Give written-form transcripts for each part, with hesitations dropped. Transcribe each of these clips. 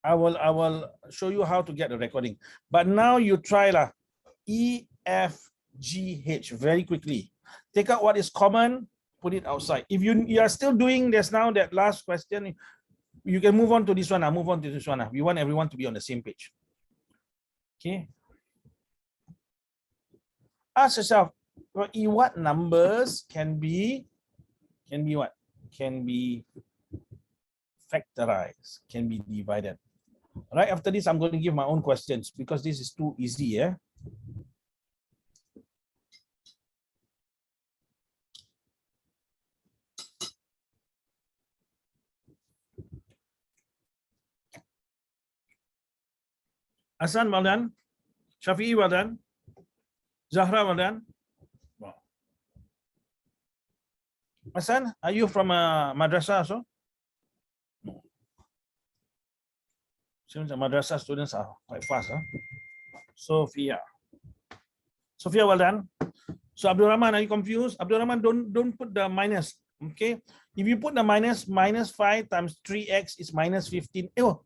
I will show you how to get the recording. But now you try lah. E, F, G, H very quickly. Take out what is common, put it outside. If you are still doing this now, that last question, you can move on to this one. Move on to this one. We want everyone to be on the same page. Okay. Ask yourself, what numbers can be what? Can be factorized, can be divided. Right after this, I'm going to give my own questions because this is too easy. Yeah. Hassan, well done. Shafi'i, well done. Zahra, well done. Wow. Hassan, are you from a madrasa also? No. Seems the madrasa students are quite fast. Huh? Sophia, well done. So Abdul Rahman, are you confused? Abdul Rahman, don't put the minus. Okay. If you put the minus 5 times 3x is minus 15. Oh.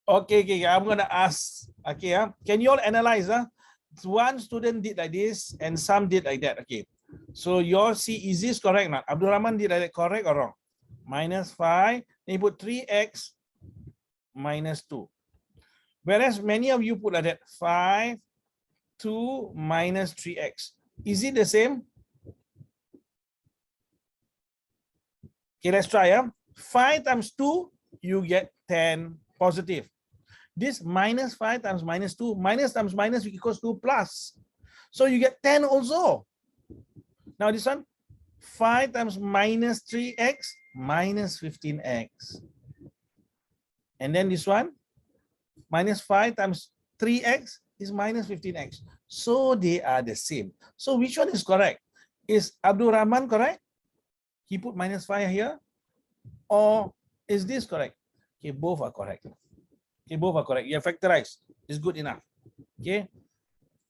Okay, I'm gonna ask. Okay, can you all analyze? One student did like this and some did like that. Okay, so your see, is this correct now? Abdul Rahman did like that, correct or wrong? Minus 5, then you put 3x minus 2. Whereas many of you put like that, 5, 2 minus 3x. Is it the same? Okay, let's try. 5 times 2, you get 10 positive. This minus 5 times minus 2, minus times minus equals to plus. So you get 10 also. Now this one, 5 times minus 3x minus 15x. And then this one, minus 5 times 3x is minus 15x. So they are the same. So which one is correct? Is Abdul Rahman correct? He put minus 5 here. Or is this correct? Okay, both are correct. Okay, both are correct. Yeah, factorize is good enough. Okay.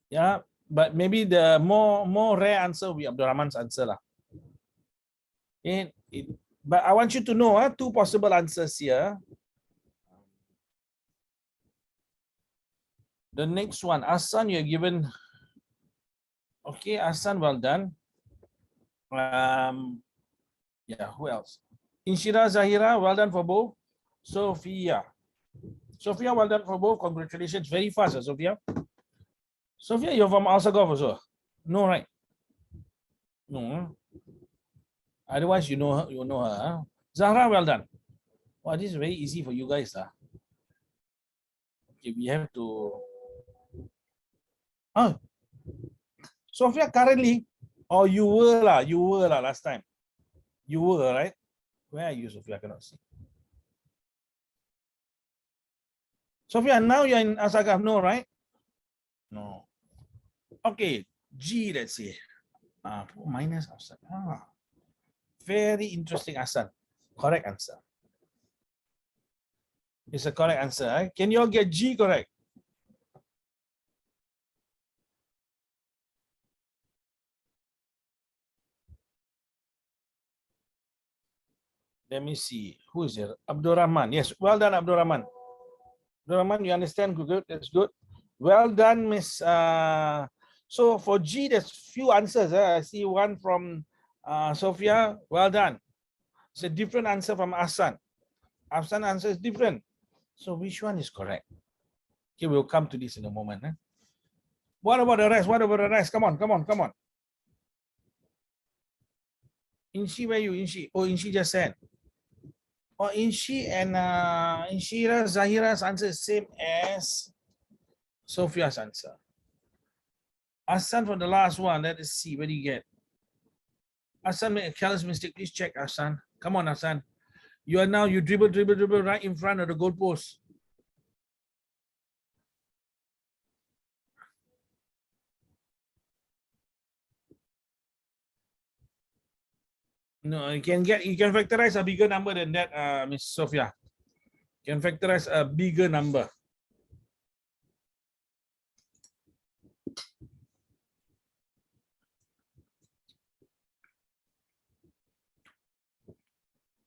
Yeah, but maybe the more rare answer will be Abdul Rahman's answer lah. Okay. But I want you to know two possible answers here. The next one, Hassan, you're given. Okay, Hassan, well done. Yeah, who else? Inshira, Zahira, well done for both. Sophia, well done for both. Congratulations, very fast, Sophia. Sophia, you're from Alsagoff also? No, right? No. Otherwise, you know her. Huh? Zahra, well done. Wow, this is very easy for you guys. Okay, we have to. Oh, Sophia, currently, or you were last time. You were, right? Where are you, Sophia? I cannot see. Sophia, now you're in Asagaf, no, right? No. Okay, G, let's see. Minus Asan. Very interesting, Asan. Correct answer. It's a correct answer. Eh? Can you all get G correct? Let me see. Who is there? Abdul Rahman. Yes, well done, Abdul Rahman. Abdul Rahman, you understand? Good. That's good. Well done, Miss. So for G, there's few answers. I see one from Sophia. Well done. It's a different answer from Asan. Asan's answer is different. So which one is correct? Okay, we'll come to this in a moment. What about the rest? Come on. Inshi, where you? Inshi. Oh, Inshi just said. Oh, Inshi and Inshira, Zahira's answer is same as Sophia's answer. Asan for the last one. Let us see. What do you get? Asan made a careless mistake. Please check, Asan. Come on, Asan. You dribble right in front of the goalpost. No, you can factorize a bigger number than that, Miss Sophia. You can factorize a bigger number.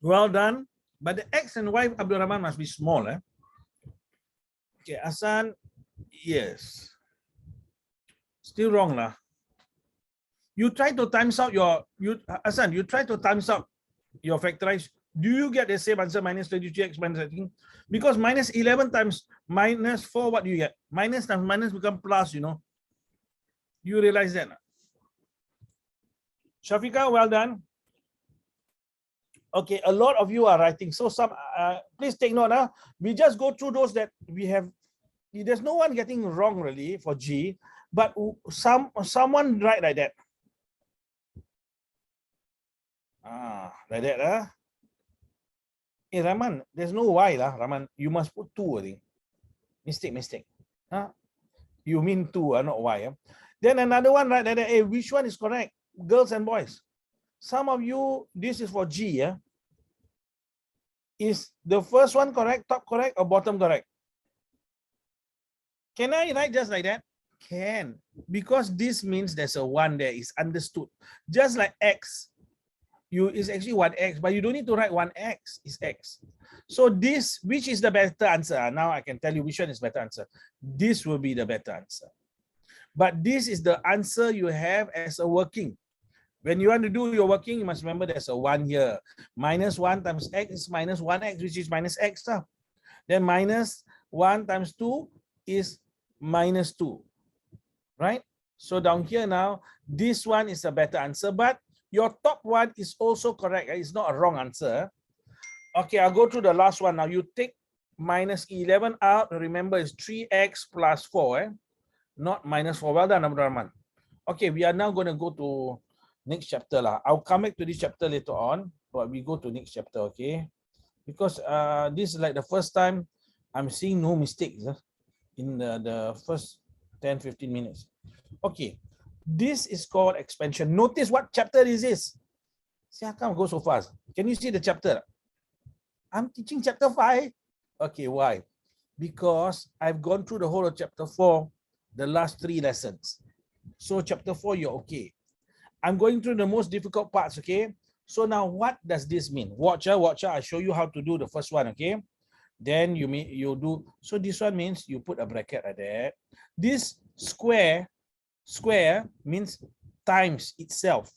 Well done. But the X and Y, Abdul Rahman, must be small. Okay, Asan, yes. Still wrong lah. You try to times out your, Asan, you try to times out your factorize. Do you get the same answer, minus 32x minus 13? Because minus 11 times minus 4, what do you get? Minus times minus become plus, you know. You realize that? Shafika, well done. Okay, a lot of you are writing. So some, please take note. We just go through those that we have. There's no one getting wrong really for G, but someone write like that. Like that. Hey, Raman, there's no Y lah, Raman. You must put 2, I think. Mistake. You mean 2, not Y. Then another one, right? Like that. Hey, which one is correct? Girls and boys. Some of you, this is for G, Is the first one correct, top correct, or bottom correct? Can I write just like that? Can. Because this means there's a 1 there. It's understood. Just like X. Is actually 1x, but you don't need to write 1x, it's x. So this, which is the better answer? Now I can tell you which one is better answer. This will be the better answer. But this is the answer you have as a working. When you want to do your working, you must remember there's a 1 here. Minus 1 times x is minus 1x, which is minus x. Then minus 1 times 2 is minus 2. Right? So down here now, this one is a better answer, but your top one is also correct. It's not a wrong answer. Okay, I'll go through the last one. Now you take minus 11 out. Remember, it's 3x plus 4, not minus 4. Well done, Abdul Rahman. Okay, we are now going to go to next chapter. I'll come back to this chapter later on, but we go to next chapter, okay? Because this is like the first time I'm seeing no mistakes in the first 10-15 minutes. Okay. This is called expansion. Notice what chapter is this. See, how come I go so fast? Can you see the chapter? I'm teaching chapter 5. Okay, why? Because I've gone through the whole of chapter 4, the last 3 lessons. So chapter 4, you're okay. I'm going through the most difficult parts, okay? So now what does this mean? Watch, I'll show you how to do the first one, okay? Then you do, so this one means you put a bracket like that. This square means times itself.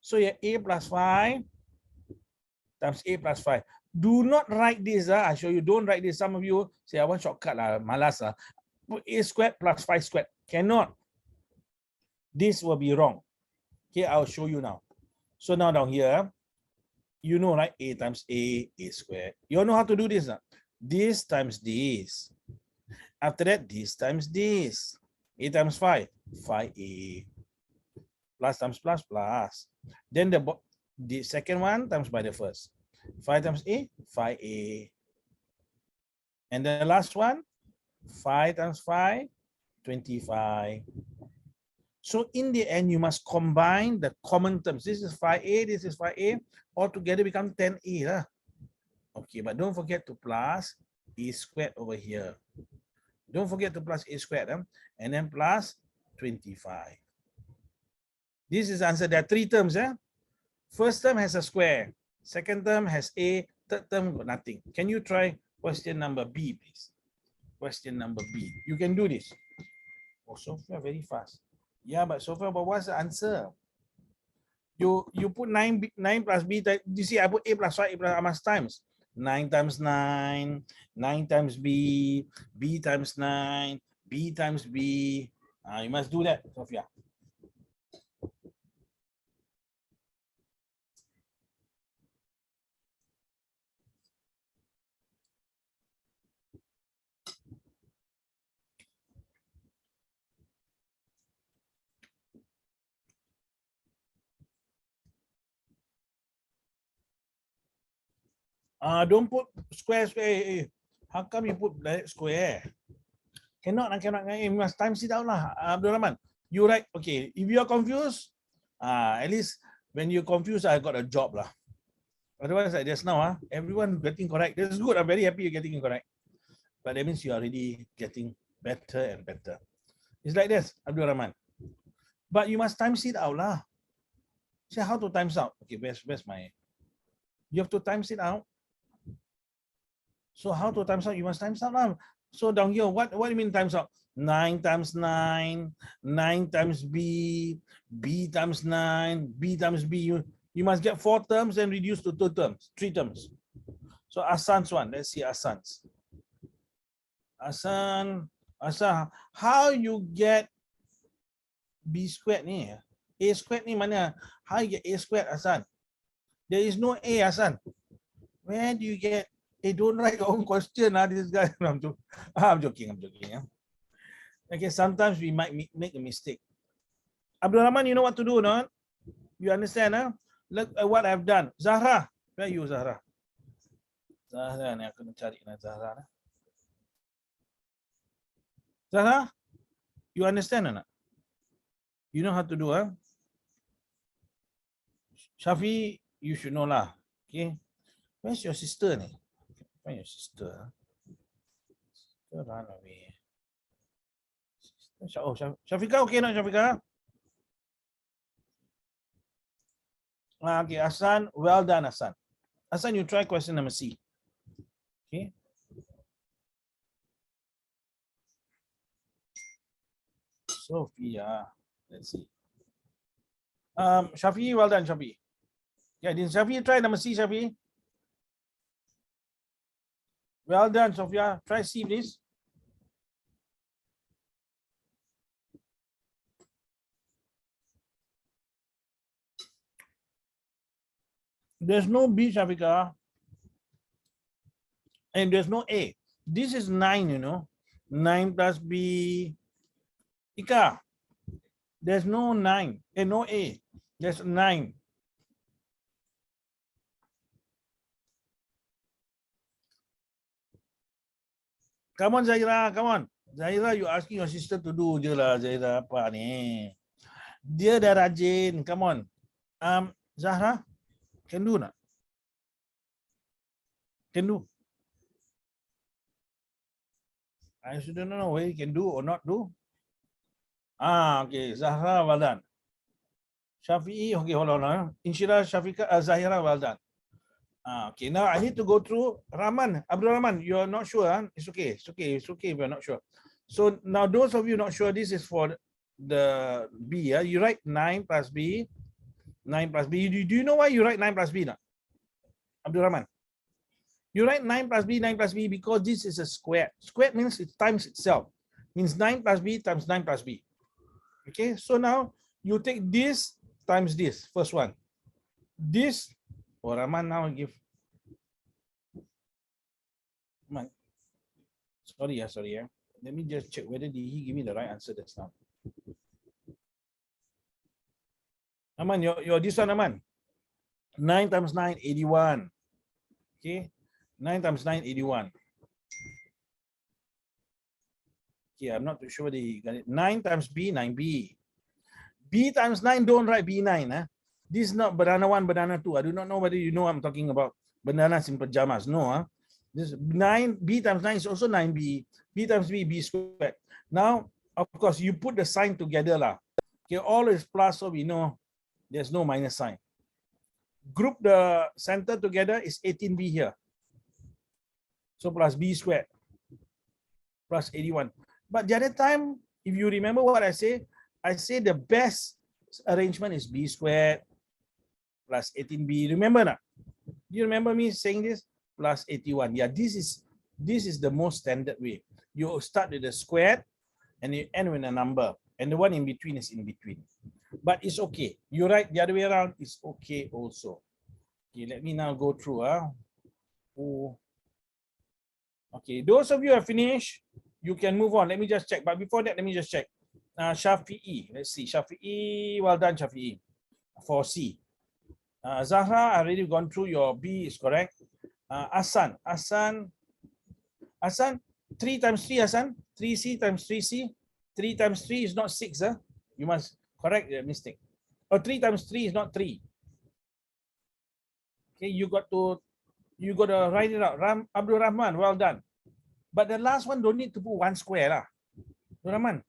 So you a plus 5 times a plus 5. Do not write this. I show you. Don't write this. Some of you say, I want shortcut. Malas. Put a squared plus 5 squared. Cannot. This will be wrong. Okay, I'll show you now. So now down here, you know, right? A times a squared. You know how to do this. This times this. After that, this times this. A times 5, 5a. Plus times plus plus. Then the second one times by the first. 5 times a, 5a. And the last one, 5 times 5, 25. So in the end, you must combine the common terms. This is 5a, this is 5a. All together become 10a. Okay, but don't forget to plus a squared over here. Don't forget to plus a squared, and then plus 25. This is the answer. There are 3 terms. First term has a square. Second term has a. Third term got nothing. Can you try question number B, please? Question number B. You can do this. Oh, Sophia, very fast. Yeah, but Sophia, but what's the answer? You put 9 plus B. You see, I put a plus 5, a plus, I must times. 9 times 9, 9 times B, B times 9, B times B. You must do that, Sophia. Don't put square. How come you put square? Cannot. You must times it out lah, Abdul Rahman. You write, okay, if you are confused, at least when you're confused, I got a job lah. Otherwise, like just now, everyone getting correct. That's good. I'm very happy you're getting it correct. But that means you're already getting better and better. It's like this, Abdul Rahman. But you must times it out lah. See how to times out. Okay, where's my You have to times it out. So how to times out? You must times out now. So down here, what do you mean times out? 9 times 9, 9 times B, B times 9, B times B. You must get 4 terms and reduce to 2 terms, 3 terms. So Asan's one. Let's see Asan's. Asan, how you get B squared ni? A squared ni mana? How you get A squared, Asan? There is no A, Asan. Where do you get? Hey, don't write your own question, this guy. I'm joking. Yeah. Okay, sometimes we might make a mistake. Abdul Rahman, you know what to do, no? You understand, huh? Look at what I've done. Zahra, where are you, Zahra? Zahra, ni aku nak cari Zahra. Zahra, you understand or not? You know how to do, huh? Shafi, you should know lah. Okay. Where's your sister? Find your sister. Sister run away. Oh, Shafika, okay not, Shafika? Okay, Hassan, well done, Hassan. Hassan, you try question number C. Okay. Sophia, let's see. Shafi, well done, Shafi. Yeah, did Shafi try number C, Shafi? Well done, Sophia. Try C, please. There's no B, Shafika. And there's no A. This is 9, you know. 9 plus B. Ika, there's no 9 and no A. There's 9. Come on, Zaira, come on. Zaira, you asking your sister to do je lah, Zaira, apa ni? Dia dah rajin, come on. Zahra, can do not? Can do. I shouldn't know whether you can do or not do. Okay, Zahra, well done. Shafi'i, okay, hold on. Inshira, Shafika, Zahira, well done. Okay, now I need to go through Rahman. Abdul Rahman, you're not sure, huh? It's okay if you're not sure. So now those of you not sure, this is for the B. You write 9 plus B. 9 plus B. Do you know why you write 9 plus B now? Abdul Rahman. You write 9 plus B, 9 plus B because this is a square. Square means it times itself. Means 9 plus B times 9 plus B. Okay, so now you take this times this, first one. This, Rahman now give. Sorry. Let me just check whether did he give me the right answer that's now. Aman, your this one, Aman. 9 times 9, 81. Okay, 9 times 9, 81. Okay, I'm not too sure whether he got it. 9 times B, 9B. B times 9, don't write B9. This is not banana 1, banana 2. I do not know whether you know what I'm talking about. Bananas in pajamas. No, this 9, B times 9 is also 9B. B times B, B squared. Now, of course, you put the sign together lah. Okay, all is plus, so we know there's no minus sign. Group the center together is 18B here. So plus B squared plus 81. But the other time, if you remember what I say the best arrangement is B squared plus 18B. Remember not? Do you remember me saying this? Plus 81. Yeah, this is the most standard way. You start with the squared and you end with a number. And the one in between is in between. But it's okay. You write the other way around, it's okay also. Okay, let me now go through. Okay, those of you who have finished, you can move on. Let me just check. But before that, let me just check. Shafi'i. Let's see. Shafi'i. Well done, Shafi'i. For C. Zahra, I already gone through your B is correct. Asan. 3 times 3, Asan. 3C times 3C. 3 times 3 is not 6. You must correct the mistake. Or 3 times 3 is not 3. Okay, you got to write it out. Abdul Rahman, well done. But the last one don't need to put 1 square lah. Abdul Rahman.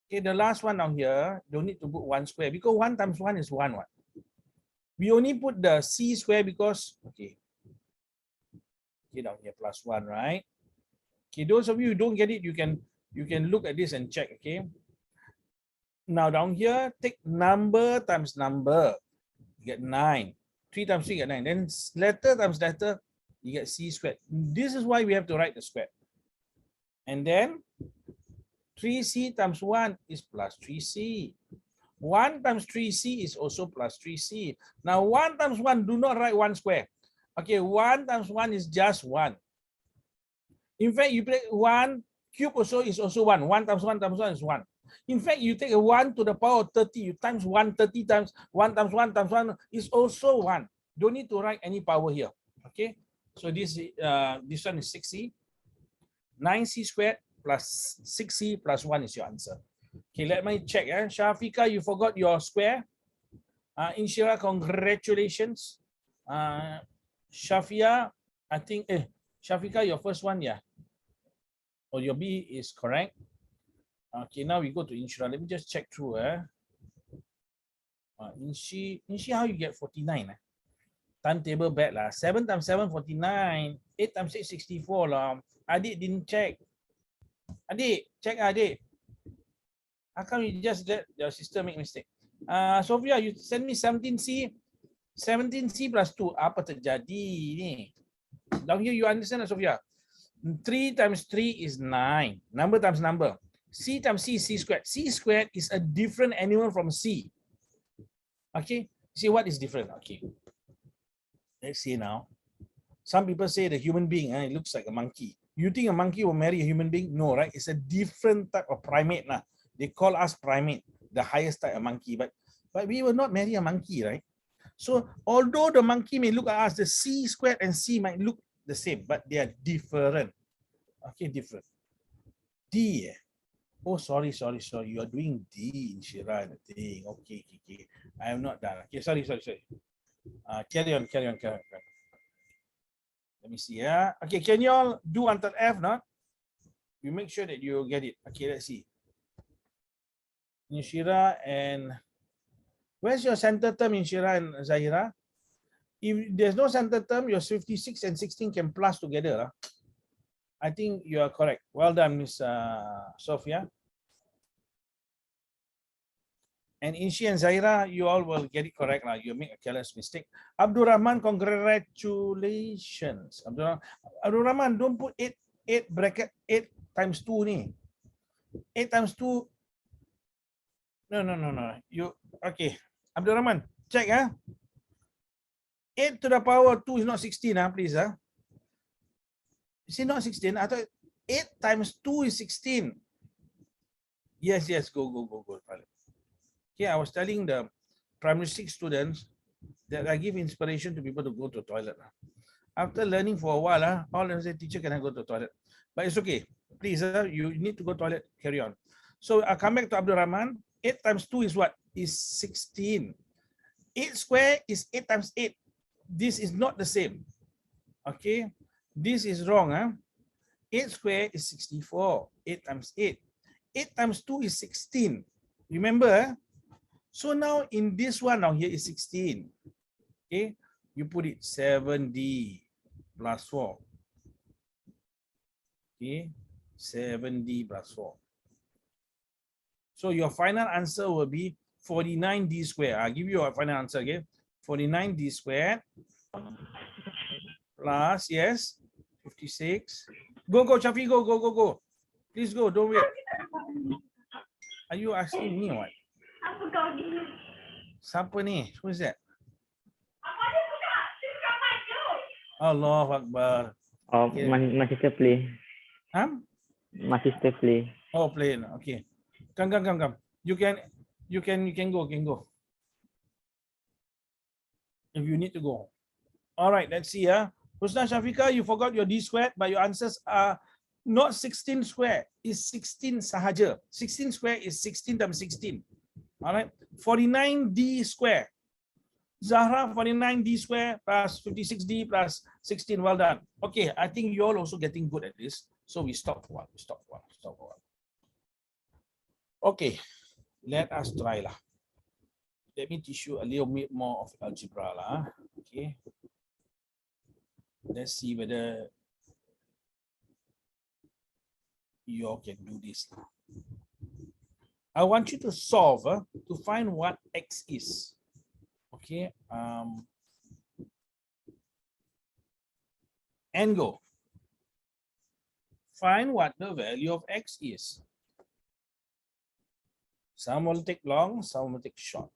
Okay, the last one down here don't need to put 1 square because 1 times 1 is 1. We only put the c square because, okay, down here plus 1, right? Okay, those of you who don't get it, you can look at this and check, okay? Now down here, take number times number, you get 9. 3 times 3, get 9. Then letter times letter, you get c squared. This is why we have to write the square. And then 3c times 1 is plus 3c. 1 times 3c is also plus 3c. Now 1 times 1, do not write 1 square. Okay, 1 times 1 is just 1. In fact, you take 1 cube also is also 1. 1 times 1 times 1 is 1. In fact, you take a 1 to the power of 30, you times 1 30 times 1 times 1 times 1 is also 1. Don't need to write any power here. Okay, so this one is 6c. 9c squared plus 6c plus 1 is your answer. Okay, let me check. Shafika, you forgot your square. Inshira, congratulations. Shafia, I think, Shafika, your first one, yeah. Or your B is correct. Okay, now we go to Inshira. Let me just check through. Inshi, how you get 49? Timetable bad lah. 7 times 7, 49. 8 times 6, 64 lah. Adik didn't check. Adik, check Adik. How come you just let your sister make mistake? Sophia, you send me 17C. 17C plus 2. Apa terjadi ni? Down here you understand, Sophia? 3 times 3 is 9. Number times number. C times C is C squared. C squared is a different animal from C. Okay? See what is different? Okay. Let's see now. Some people say the human being, it looks like a monkey. You think a monkey will marry a human being? No, right? It's a different type of primate. They call us primate, the highest type of monkey. But we will not marry a monkey, right? So although the monkey may look at us, the C squared and C might look the same, but they are different. Okay, different. D. Oh, sorry. You are doing D in Shira. Okay. I am not done. Okay, sorry. Carry on. Let me see. Okay, can you all do until F now? You make sure that you get it. Okay, let's see. Inshira and where's your center term, Inshira and Zahira? If there's no center term, your 56 and 16 can plus together. I think you are correct. Well done, Miss Sophia. And Inshi and Zahira, you all will get it correct. You make a careless mistake. Abdul Rahman, congratulations. Abdul Rahman, don't put 8 bracket 8 times 2 ni. 8 times 2. No. You okay. Abdul Rahman, check. 8 to the power of 2 is not 16, please. Is it not 16? I thought 8 times 2 is 16. Yes, go. Okay, I was telling the primary 6 students that I give inspiration to people to go to the toilet. After learning for a while, all of them say, teacher, can I go to the toilet? But it's okay. Please, you need to go to the toilet, carry on. So I'll come back to Abdul Rahman. 8 times 2 is what? Is 16. 8 square is 8 times 8. This is not the same. Okay, this is wrong. 8 square is 64. 8 times 8. 8 times 2 is 16. Remember? So now in this one, now here is 16. Okay, you put it 7D plus 4. Okay, 7D plus 4. So your final answer will be 49D squared. I'll give you a final answer again. 49D squared plus, yes, 56. Go, Shafi, go. Please go, don't wait. Are you asking me what? Siapa ni? Who is that? Allahu Akbar. Oh, okay. My sister play. My sister play. Oh, play. Okay. Come. You can go. If you need to go. All right, let's see. Husna Shafika, you forgot your D squared, but your answers are not 16 square. It's 16 sahaja. 16 square is 16 times 16. All right. 49D square. Zahra, 49D square plus 56D plus 16. Well done. Okay, I think you're also getting good at this. So we stop for one. Okay, let us try lah. let me teach you a little bit more of algebra lah. Okay. Let's see whether you all can do this. I want you to solve to find what x is. Okay. And go. Find what the value of x is. Some will take long, some will take short.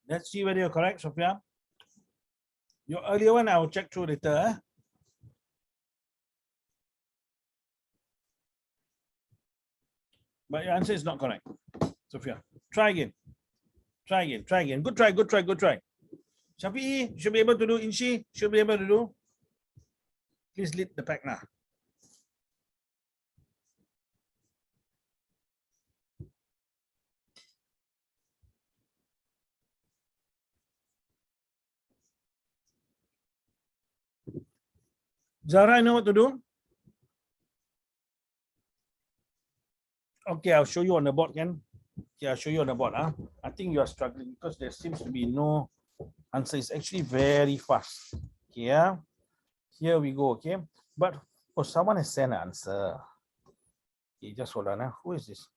Let's see whether you're correct, Sophia. Your earlier one, I will check through later. But your answer is not correct, Sophia. Try again. Try again. Try again. Good try. Good try. Good try. Shafi'i should be able to do. Inshi should be able to do. Please lead the pack now. Zara, I know what to do. Okay, I'll show you on the board, Ken. Okay, I'll show you on the board. I think you are struggling because there seems to be no answer. It's actually very fast. Okay, yeah. Here we go, okay. But someone has sent an answer. Okay, just hold on. Who is this?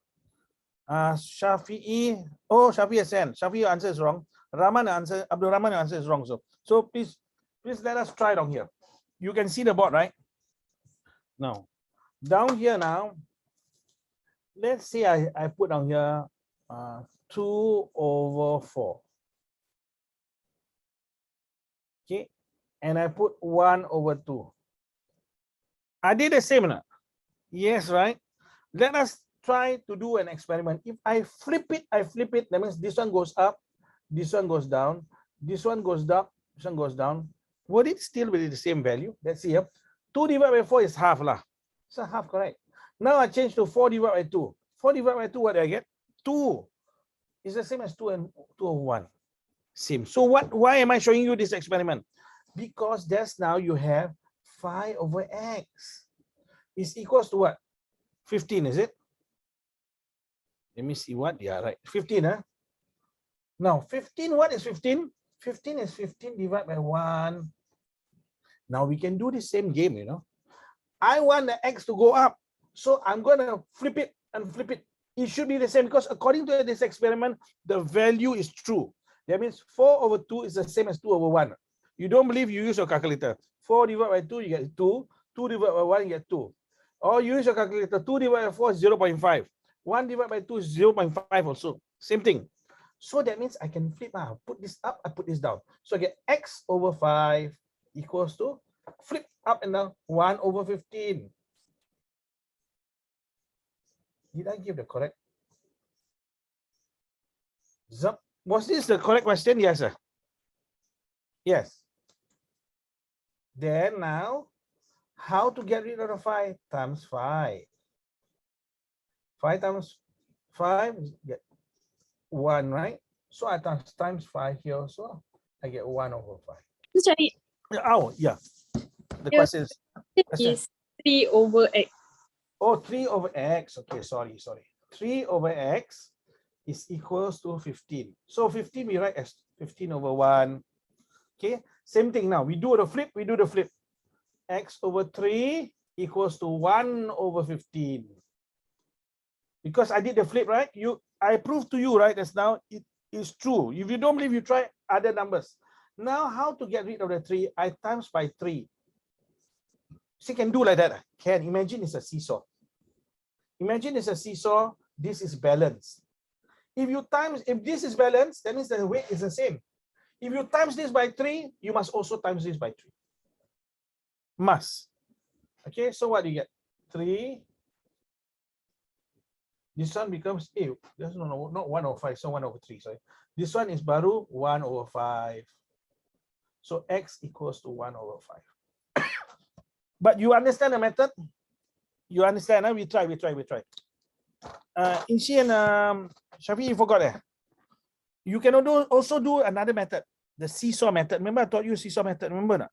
Shafi'i. Oh, Shafi'i has sent. Shafi'i answer is wrong. Rahman answer, Abdul Rahman answer is wrong. So please let us try down here. You can see the board, right? Now, down here now, let's say I put down here 2/4. Okay, and I put 1/2. Are they the same or not? Yes, right? Let us try to do an experiment. If I flip it, that means this one goes up, this one goes down, this one goes up, this one goes down. Would it still be the same value? Let's see here. 2 divided by 4 is half lah. So half correct. Now I change to 4 divided by 2. 4 divided by 2, what do I get? 2. It's the same as 2 and 2 over 1. Same. So why am I showing you this experiment? Because that's now you have 5/x is equals to what? 15, is it? Let me see what. Yeah, right. 15, huh? Now, 15, what is 15? 15 is 15 divided by 1. Now we can do the same game, you know. I want the x to go up. So I'm going to flip it and flip it. It should be the same because according to this experiment, the value is true. That means 4/2 is the same as 2/1. You don't believe, you use your calculator. 4 divided by 2, you get 2. 2 divided by 1, you get 2. Or you use your calculator. 2 divided by 4 is 0.5. 1 divided by 2 is 0.5 also. Same thing. So that means I can flip. Put this up, I put this down. So I get x/5 equals to, flip up and down, 1/15. Did I give the correct? Was this the correct question? Yes, sir. Yes. Then now, how to get rid of the 5? Times 5. 5 times 5 get 1, right? So I times 5 here also. I get 1/5. Sorry. Oh, yeah. The question is 3/x. Oh, 3/x. Okay, sorry. 3/x is equals to 15. So 15 we write as 15/1. Okay, same thing now. We do the flip. x/3 equals to 1/15. Because I did the flip, right? I proved to you, right? That's now it is true. If you don't believe, you try other numbers. Now, how to get rid of the 3? I times by 3. So you can do like that. Can imagine it's a seesaw. Imagine it's a seesaw. This is balanced. If this is balanced, that means the weight is the same. If you times this by 3, you must also times this by 3. Must. Okay, so what do you get? 3. This one becomes that's not 1/5, so 1/3. Sorry. This one is baru 1/5. So x equals to 1 over 5. But you understand the method? You understand? Huh? We try. Inshi and Shafi, you forgot it. You can also do another method, the seesaw method. Remember I taught you seesaw method, remember not?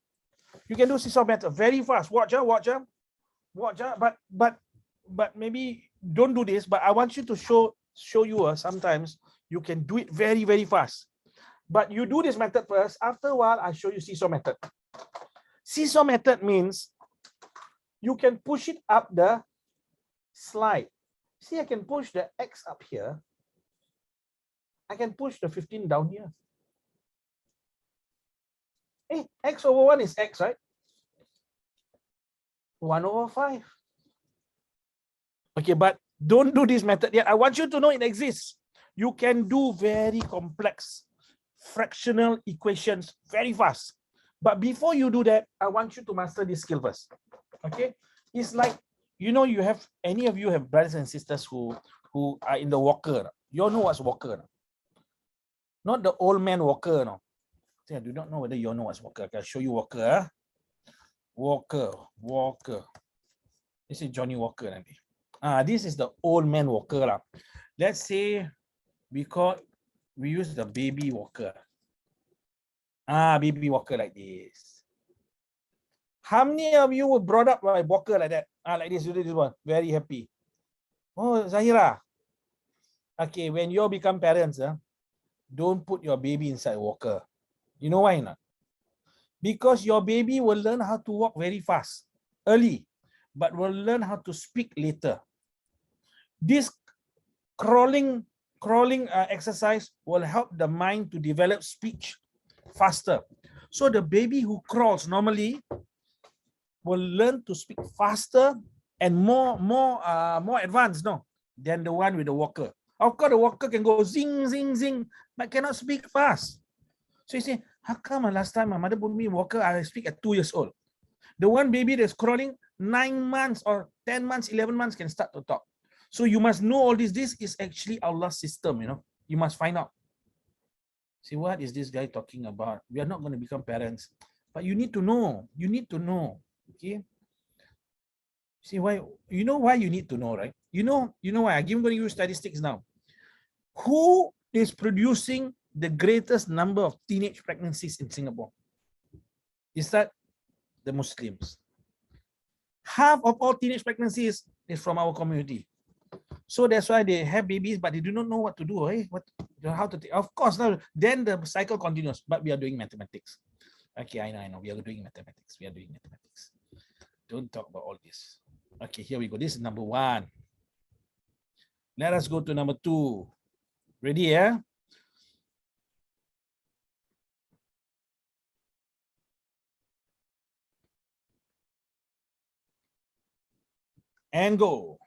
You can do seesaw method very fast. Watch. But maybe don't do this, but I want you to show you sometimes you can do it very, very fast. But you do this method first. After a while, I show you seesaw method. Seesaw method means you can push it up the slide. See, I can push the x up here. I can push the 15 down here. Hey, x over 1 is x, right? 1 over 5. Okay, but don't do this method yet. I want you to know it exists. You can do very complex fractional equations very fast. But before you do that, I want you to master this skill first. Okay? It's like, you know, you have, any of you have brothers and sisters who are in the walker. You all know what's walker? Not the old man walker, no. I do not know whether you all know what's walker. I can show you walker. Walker. This is Johnny Walker. This is the old man walker. Let's say we use the baby walker. Baby walker like this. How many of you were brought up by walker like that? Like this one. Very happy. Oh, Zahira. Okay, when you become parents, don't put your baby inside walker. You know why not? Because your baby will learn how to walk very fast, early, but will learn how to speak later. This crawling exercise will help the mind to develop speech faster. So the baby who crawls normally will learn to speak faster and more advanced, than the one with the walker. Of course, the walker can go zing, zing, zing, but cannot speak fast. So you say, how come last time my mother put me walker, I speak at 2 years old? The one baby that's crawling 9 months or 10 months, 11 months can start to talk. So you must know all this. This is actually Allah's system, You must find out. See, what is this guy talking about? We are not going to become parents. But you need to know. You need to know. Okay? See why? You know why you need to know, right? You know why? I'm going to use statistics now. Who is producing the greatest number of teenage pregnancies in Singapore? Is that the Muslims? Half of all teenage pregnancies is from our community. So that's why they have babies, but they do not know what to do. How to take. Of course, now then the cycle continues, but we are doing mathematics. Okay, I know. We are doing mathematics. Don't talk about all this. Okay, here we go. This is number 1. Let us go to number 2. Ready, yeah? And go.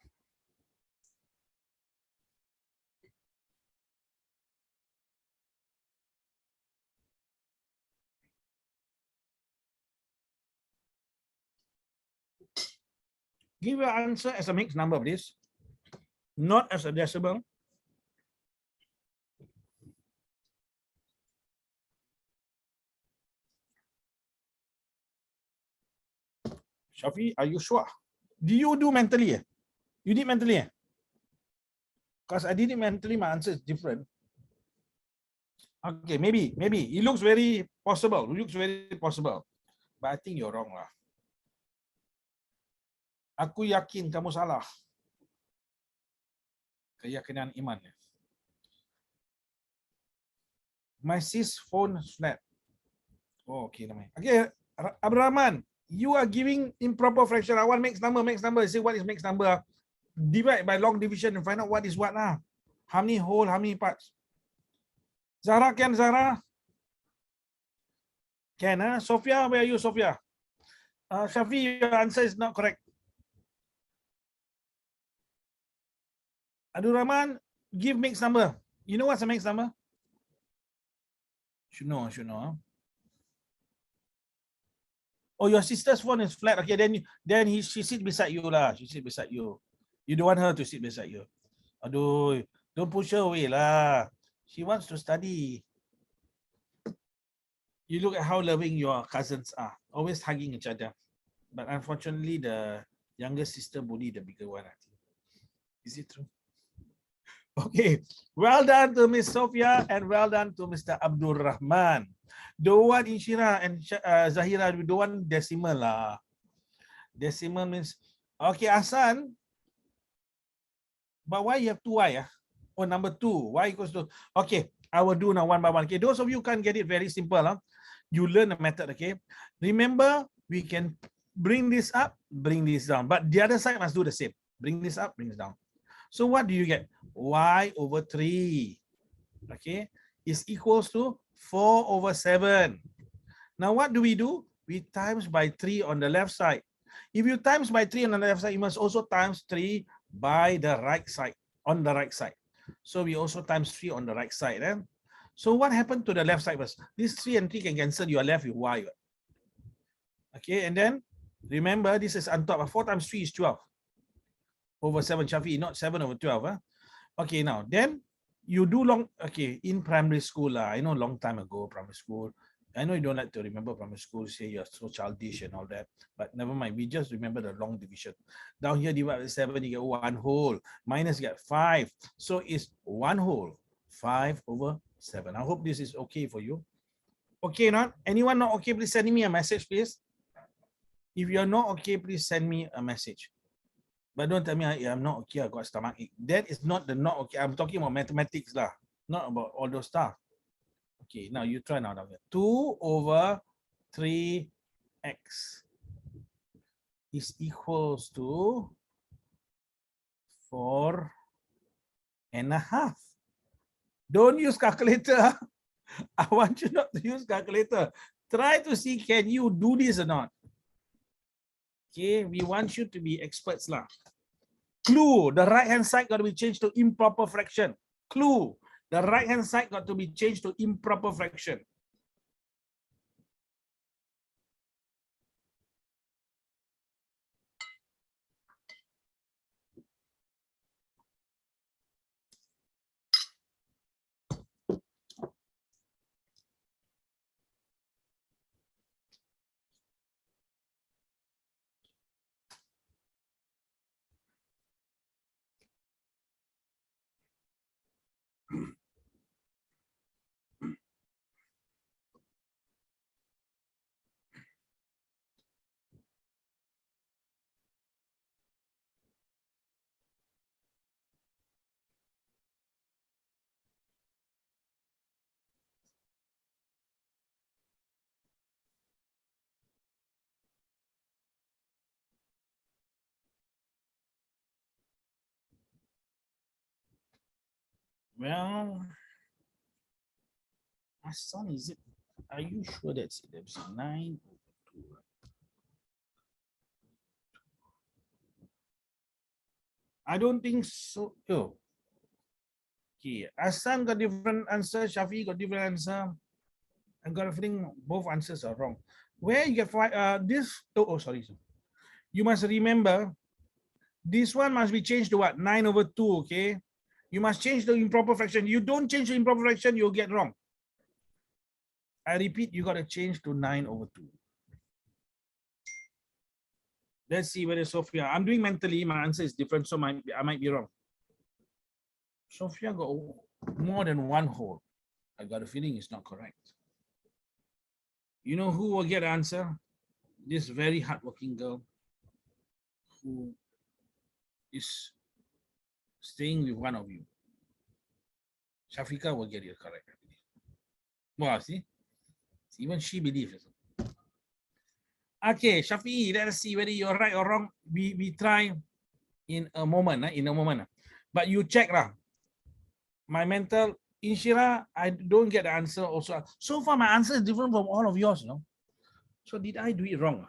Give your answer as a mixed number, please. Not as a decimal. Shafi, are you sure? Do you do mentally? You did mentally? Because I did it mentally, my answer is different. Okay, maybe. It looks very possible. But I think you're wrong lah. Aku yakin kamu salah. Keyakinan iman. My sis phone flat. Oh, okay. Okay, Abrahman, you are giving improper fraction. I want mixed number. Say what is mixed number. Divide by long division and find out what is what lah. How many whole, how many parts? Zara, can Zara? Can, Sophia, where are you, Sophia? Shafi, your answer is not correct. Abdul Rahman, give mixed number. You know what's a mixed number? Should know. Oh, your sister's phone is flat. Okay, then she sit beside you lah. She sit beside you. You don't want her to sit beside you. Aduh, don't push her away lah. She wants to study. You look at how loving your cousins are, always hugging each other. But unfortunately, the younger sister bullied the bigger one, I think. Is it true? Okay, well done to Miss Sophia and well done to Mr. Abdul Rahman. Don't want Inshira and Zahira, we don't want decimal lah. Decimal means, okay, Hasan, but why you have 2y? Oh, number 2, y equals to, okay, I will do now one by one. Okay, those of you can't get it, very simple. You learn the method, okay? Remember, we can bring this up, bring this down, but the other side must do the same. Bring this up, bring this down. So what do you get? Y over 3, okay, is equals to 4 over 7. Now what do? We times by 3 on the left side. If you times by 3 on the left side, you must also times 3 by the right side, on the right side. So we also times 3 on the right side. So what happened to the left side first? This 3 and 3 can cancel, you are left with y. Okay, and then remember this is on top. 4 times 3 is 12 over 7, Shafi, not 7 over 12. Okay, now then you do long, okay, in primary school, I know long time ago, primary school, I know you don't like to remember primary school, say you're so childish and all that, but never mind, we just remember the long division. Down here, divide by 7, you get 1 whole, minus you get 5, so it's 1 whole, 5 over 7. I hope this is okay for you. Okay, not? Anyone not okay, please send me a message, please. If you're not okay, please send me a message. But don't tell me I'm not okay, I got stomach ache. That is not the not okay. I'm talking about mathematics lah, not about all those stuff. Okay, now you try now. 2 over 3x is equals to 4.5. Don't use calculator. I want you not to use calculator. Try to see, can you do this or not? Okay, we want you to be experts lah. Clue, the right-hand side got to be changed to improper fraction. Clue, the right-hand side got to be changed to improper fraction. Well, my son, is it? Are you sure that's it? That's 9 over 2. I don't think so. Oh. Okay, Asan got different answer. Shafi got different answer. I got a feeling both answers are wrong. Where you get this? Oh, sorry. You must remember this one must be changed to what? 9 over 2. Okay. You must change the improper fraction. You don't change the improper fraction, you'll get wrong. I repeat, you got to change to 9 over 2. Let's see whether Sophia. I'm doing mentally. My answer is different, so I might be wrong. Sophia got more than 1 whole. I got a feeling it's not correct. You know who will get the answer? This very hardworking girl who is staying with one of you. Shafika will get it correct. Well, see? Even she believes it. Okay, Shafi, let's see whether you're right or wrong. We try in a moment. But you check lah. My mental, Inshira, I don't get the answer also. So far, my answer is different from all of yours, no? So did I do it wrong?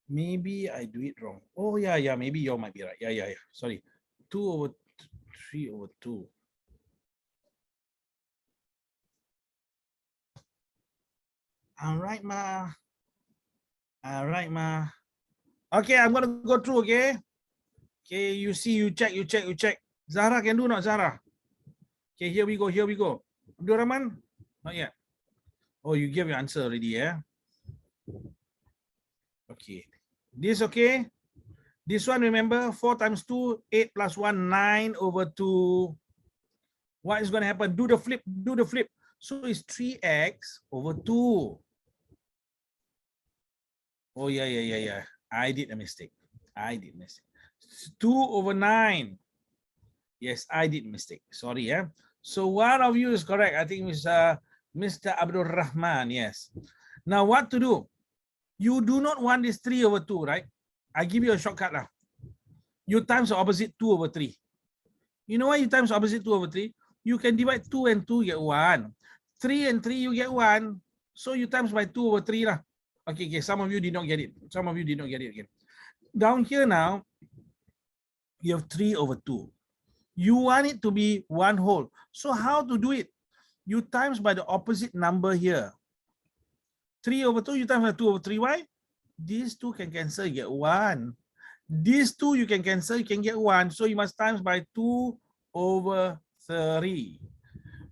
Maybe I do it wrong. Oh, yeah, maybe you might be right. Yeah. Sorry. 2 over 3 over 2. All right, ma. Okay, I'm going to go through, okay? Okay, you see, you check. Zahra can do not, Zahra? Okay, here we go. Abdul Rahman? Not yet. Oh, you gave your answer already, yeah? Okay. This okay? This one, remember, 4 times 2, 8 plus 1, 9 over 2. What is going to happen? Do the flip, do the flip. So it's 3x over 2. Oh, yeah. I did a mistake. 2 over 9. Yes, I did mistake. Sorry, yeah. So one of you is correct. I think it's Mr. Abdul Rahman. Yes. Now what to do? You do not want this 3 over 2, right? I give you a shortcut lah. You times the opposite 2 over 3. You know why you times opposite 2 over 3? You can divide 2 and 2, get 1. 3 and 3, you get 1. So you times by 2 over 3 lah. Okay, some of you did not get it. Some of you did not get it again. Down here now, you have 3 over 2. You want it to be one whole. So how to do it? You times by the opposite number here. 3 over 2, you times by 2 over 3. Why? These two can cancel, you get 1. These two you can cancel, you can get 1. So you must times by 2 over 3,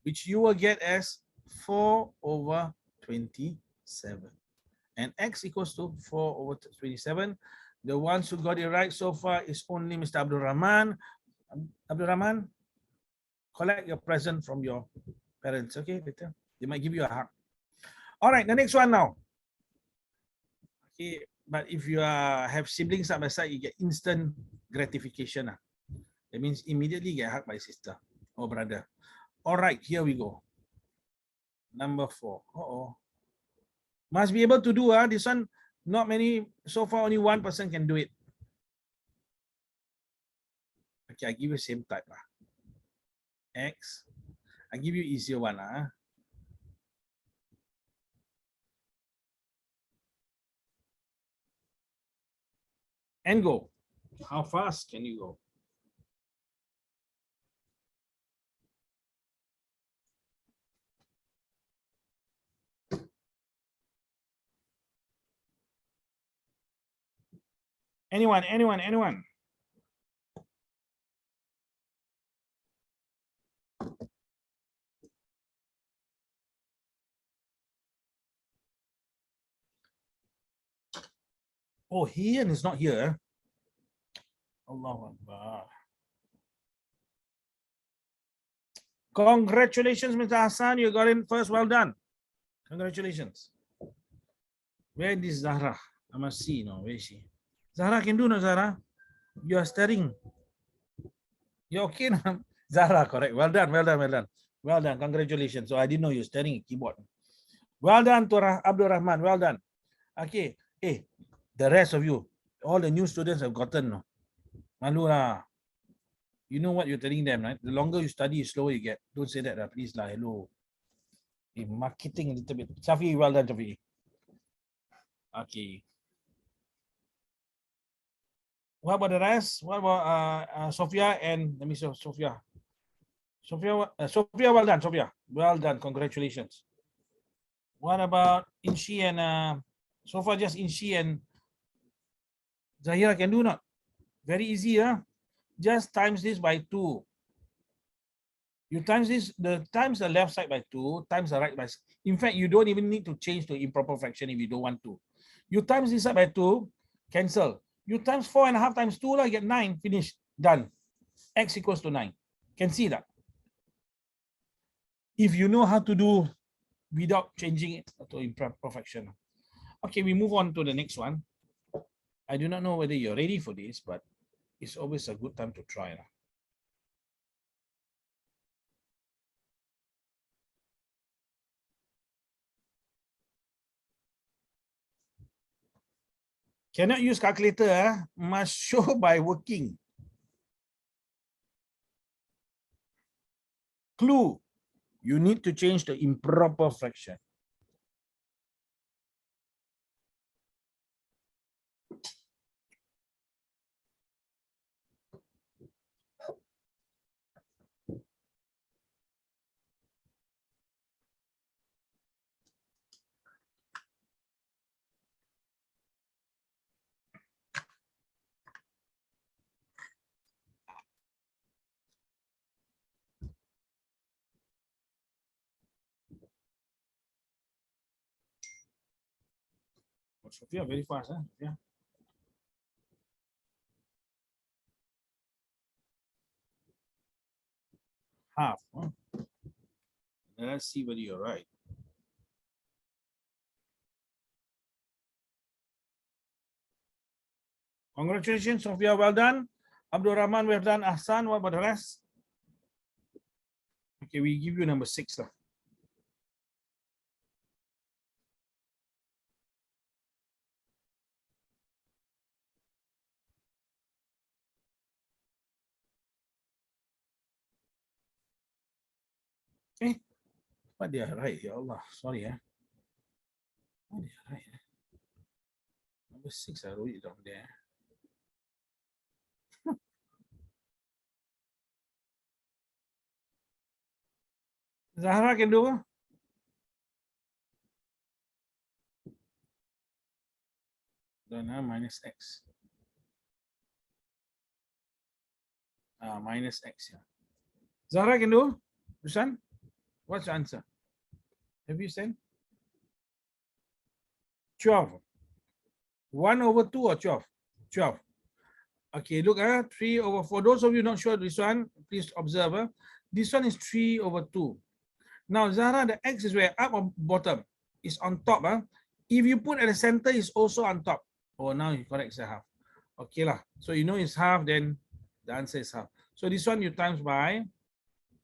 which you will get as 4 over 27. And x equals to 4 over 27. The ones who got it right so far is only Mr. Abdul Rahman. Abdul Rahman, collect your present from your parents, okay? Later, they might give you a hug. All right, the next one now. Okay, but if you have siblings side by side, you get instant gratification. That means immediately get hugged by sister or brother. All right, here we go. Number 4. Must be able to do this one. Not many, so far only one person can do it. Okay, I give you same type. X. I give you easier one. And go. How fast can you go? Anyone? Oh, Ian is not here. Allahu Akbar. Congratulations, Mr. Hassan. You got in first. Well done. Congratulations. Where is Zahra? I must see. No, where is she? Zahra can do no, Zahra? You are staring. You're okay now? Zahra, correct. Well done. Congratulations. So I didn't know you're staring at keyboard. Well done to Abdul Rahman. Well done. Okay. Hey, the rest of you, all the new students have gotten. No? Malu lah. You know what you're telling them, right? The longer you study, the slower you get. Don't say that, please lah. Hello. Marketing a little bit. Shafi, well done, Shafi. Okay. What about the rest? What about Sophia and let me see Sophia. Sophia, well done, Sophia. Well done, congratulations. What about Inshi and so far just Inshi and Zahira can do not? Very easy, huh? Just times this by 2. You times this, times the left side by 2, times the right by. In fact, you don't even need to change to improper fraction if you don't want to. You times this side by 2, cancel. You times 4.5 times 2, like get 9, finished, done. X equals to 9. Can see that. If you know how to do without changing it to improper fraction. Okay, we move on to the next one. I do not know whether you're ready for this, but it's always a good time to try. Cannot use calculator, must show by working. Clue, you need to change the improper fraction. Sophia, very fast, huh? Yeah. Half. Huh? Let's see whether you're right. Congratulations, Sophia. Well done. Abdul Rahman, well done. Ahsan, what about the rest? Okay, we give you number 6. Okay. What they are right, ya Allah. Sorry, What they are right, Number 6, I wrote it down there. Zahra can do. Then minus x. Minus x. Yeah. Zahra can do. Rushan, what's the answer? Have you sent? 12. 1 over 2 or 12? 12. Okay, look, 3 over 4. Those of you not sure this one, please observe. This one is 3 over 2. Now, Zahra, the x is where? Up or bottom? It's on top. If you put at the center, it's also on top. Oh, now you correct, it's a half. Okay, lah. So you know it's half, then the answer is half. So this one you times by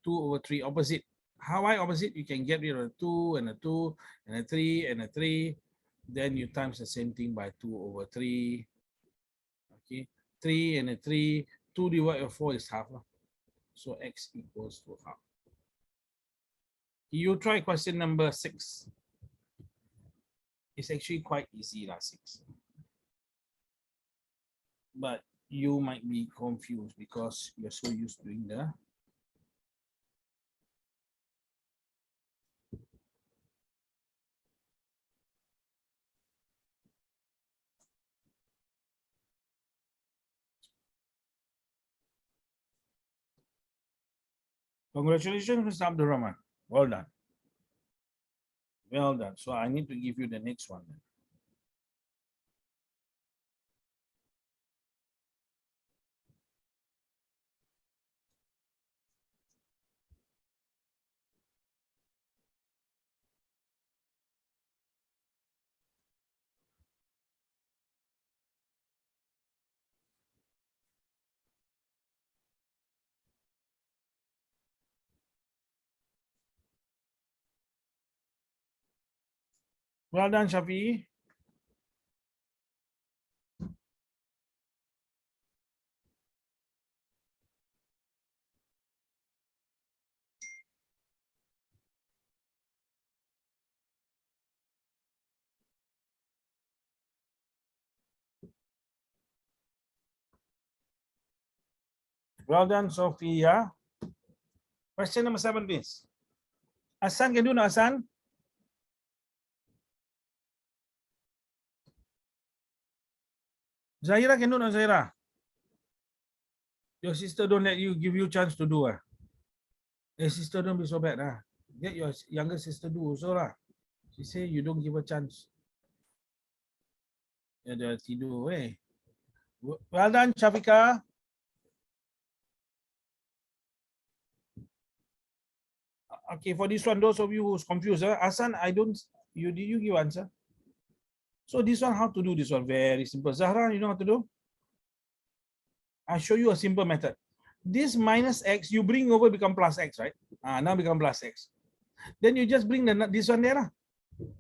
2 over 3, opposite. How why opposite? You can get rid of a 2 and a 2 and a 3 and a 3. Then you times the same thing by 2 over 3. Okay, 3 and a 3. 2 divided by 4 is half. So x equals to half. You try question number 6. It's actually quite easy, 6. But you might be confused because you're so used to doing the Congratulations, Mr. Abdul Rahman. Well done. Well done. So I need to give you the next one. Well done, Shafi. Well done, Sophia. Question number 7, please. Hassan, can you do now, Hassan? Zahira, can you do now, Zahira? Your sister don't let you give you chance to do. Hey, sister, don't be so bad. Get your younger sister do also. She say you don't give a chance. Dia tidur, Well done, Shafika. Okay, for this one, those of you who's confused, Hassan, did you give answer? So this one, how to do this one? Very simple. Zahra, you know how to do? I'll show you a simple method. This minus x, you bring over, become plus x, right? Now become plus x. Then you just bring this one there.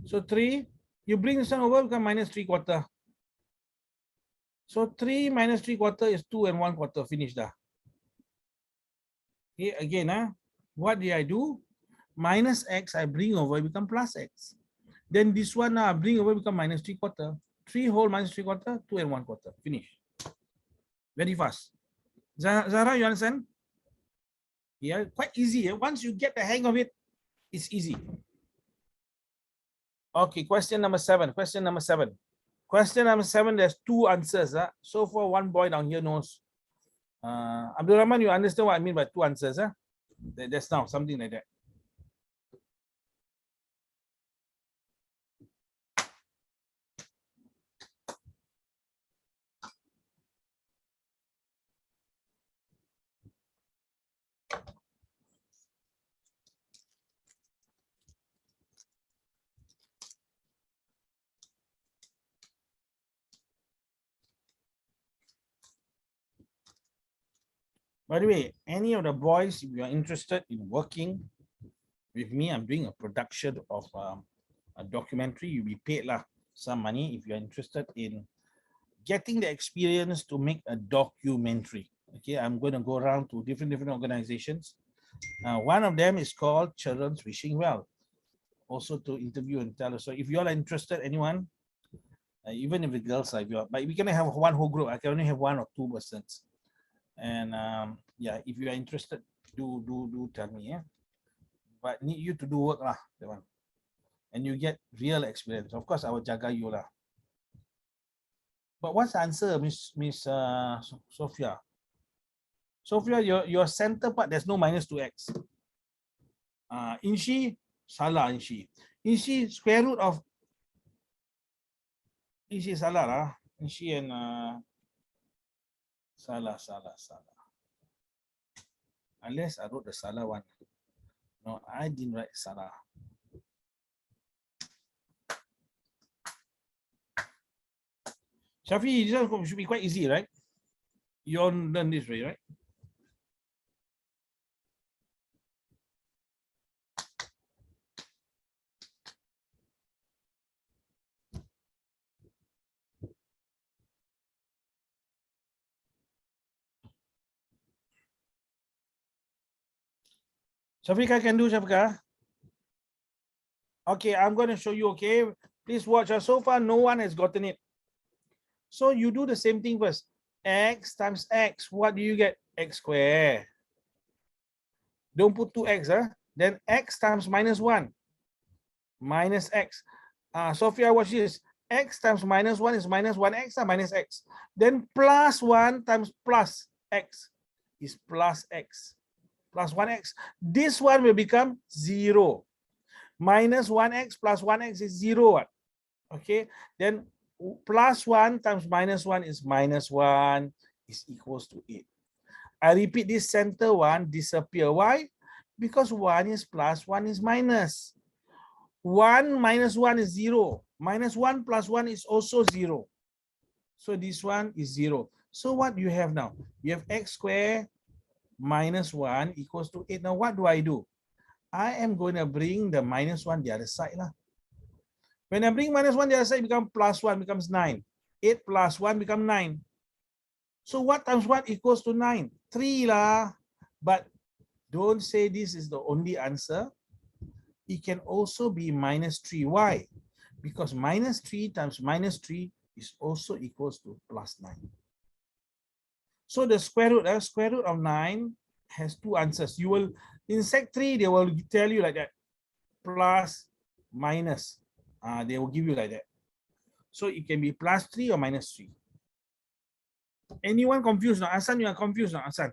So 3, you bring this one over, become minus 3/4. So 3 minus 3/4 is 2 and 1/4. Finished. Okay, again, what did I do? Minus x, I bring over, become plus x. Then this one, I bring over, become minus 3/4. 3 whole minus 3/4, 2 and 1/4. Finish. Very fast. Zahra, you understand? Yeah, quite easy. Once you get the hang of it, it's easy. Okay, question number 7. Question number 7. Question number 7, there's 2 answers. So for one boy down here knows. Abdul Rahman, you understand what I mean by 2 answers? That's now something like that. By the way, any of the boys, if you are interested in working with me, I'm doing a production of a documentary. You'll be paid some money if you're interested in getting the experience to make a documentary. Okay, I'm going to go around to different organizations. One of them is called Children's Wishing Well, also to interview and tell us. So if you all are interested, anyone, even if the girls are, but we can have one whole group. I can only have 1 or 2 persons. And yeah, if you are interested, do tell me. Yeah, but need you to do work lah, that one, and you get real experience. Of course, I will jaga you lah. But what's the answer, Miss Sophia? Sophia, your center part, there's no minus 2x. Inshi, salah Inshi. Inshi, square root of Inshi salah lah. Inshi and salah. Unless I wrote the salah one. No, I didn't write salah. Shafi, this one should be quite easy, right? You all learn this way, right? Shafika can do, Shafika. Okay, I'm going to show you, okay? Please watch. So far, no one has gotten it. So you do the same thing first. X times X, what do you get? X squared. Don't put 2X, huh? Then X times minus 1. Minus X. Sophia, watch this. X times minus 1 is minus 1X or minus X. Then plus 1 times plus X is plus X. Plus 1X. This one will become 0. Minus 1X plus 1X is 0. Okay. Then plus 1 times minus 1 is minus 1 is equals to 8. I repeat, this center one disappear. Why? Because 1 is plus, 1 is minus. 1 minus 1 is 0. Minus 1 plus 1 is also 0. So this one is 0. So what do you have now? You have x squared minus 1 equals to 8. Now what do? I am going to bring the minus 1 the other side. When I bring minus 1 the other side, it becomes plus 1, becomes 9. 8 plus 1 becomes 9. So what times what equals to 9? 3 lah. But don't say this is the only answer. It can also be minus 3. Why? Because minus 3 times minus 3 is also equals to plus 9. So the square root of 9 has 2 answers. You will, in Sec 3, they will tell you like that. Plus, minus. They will give you like that. So it can be plus 3 or minus 3. Anyone confused now? Asan, you are confused now, Asan?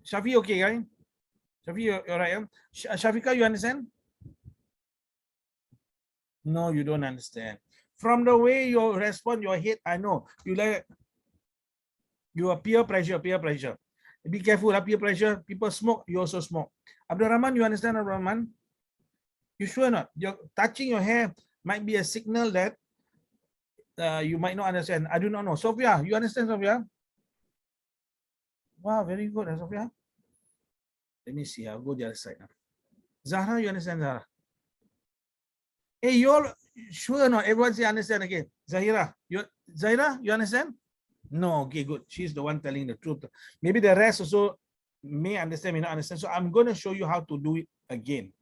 Shafi, okay, right? Shafi, you're right. Huh? Shafika, you understand? No, you don't understand. From the way you respond, your head, I know. You like, you are peer pressure. Be careful, peer pressure. People smoke, you also smoke. Abdul Rahman, you understand, Abdul Rahman? You sure not? You're touching your hair might be a signal that you might not understand. I do not know. Sophia, you understand, Sophia? Wow, very good, Sophia. Let me see. I'll go the other side now. Zahra, you understand, Zahra? Hey, you all sure or not? Everyone say understand again. Zahira, you understand? No, okay, good. She's the one telling the truth. Maybe the rest also may understand, may not understand. So I'm going to show you how to do it again.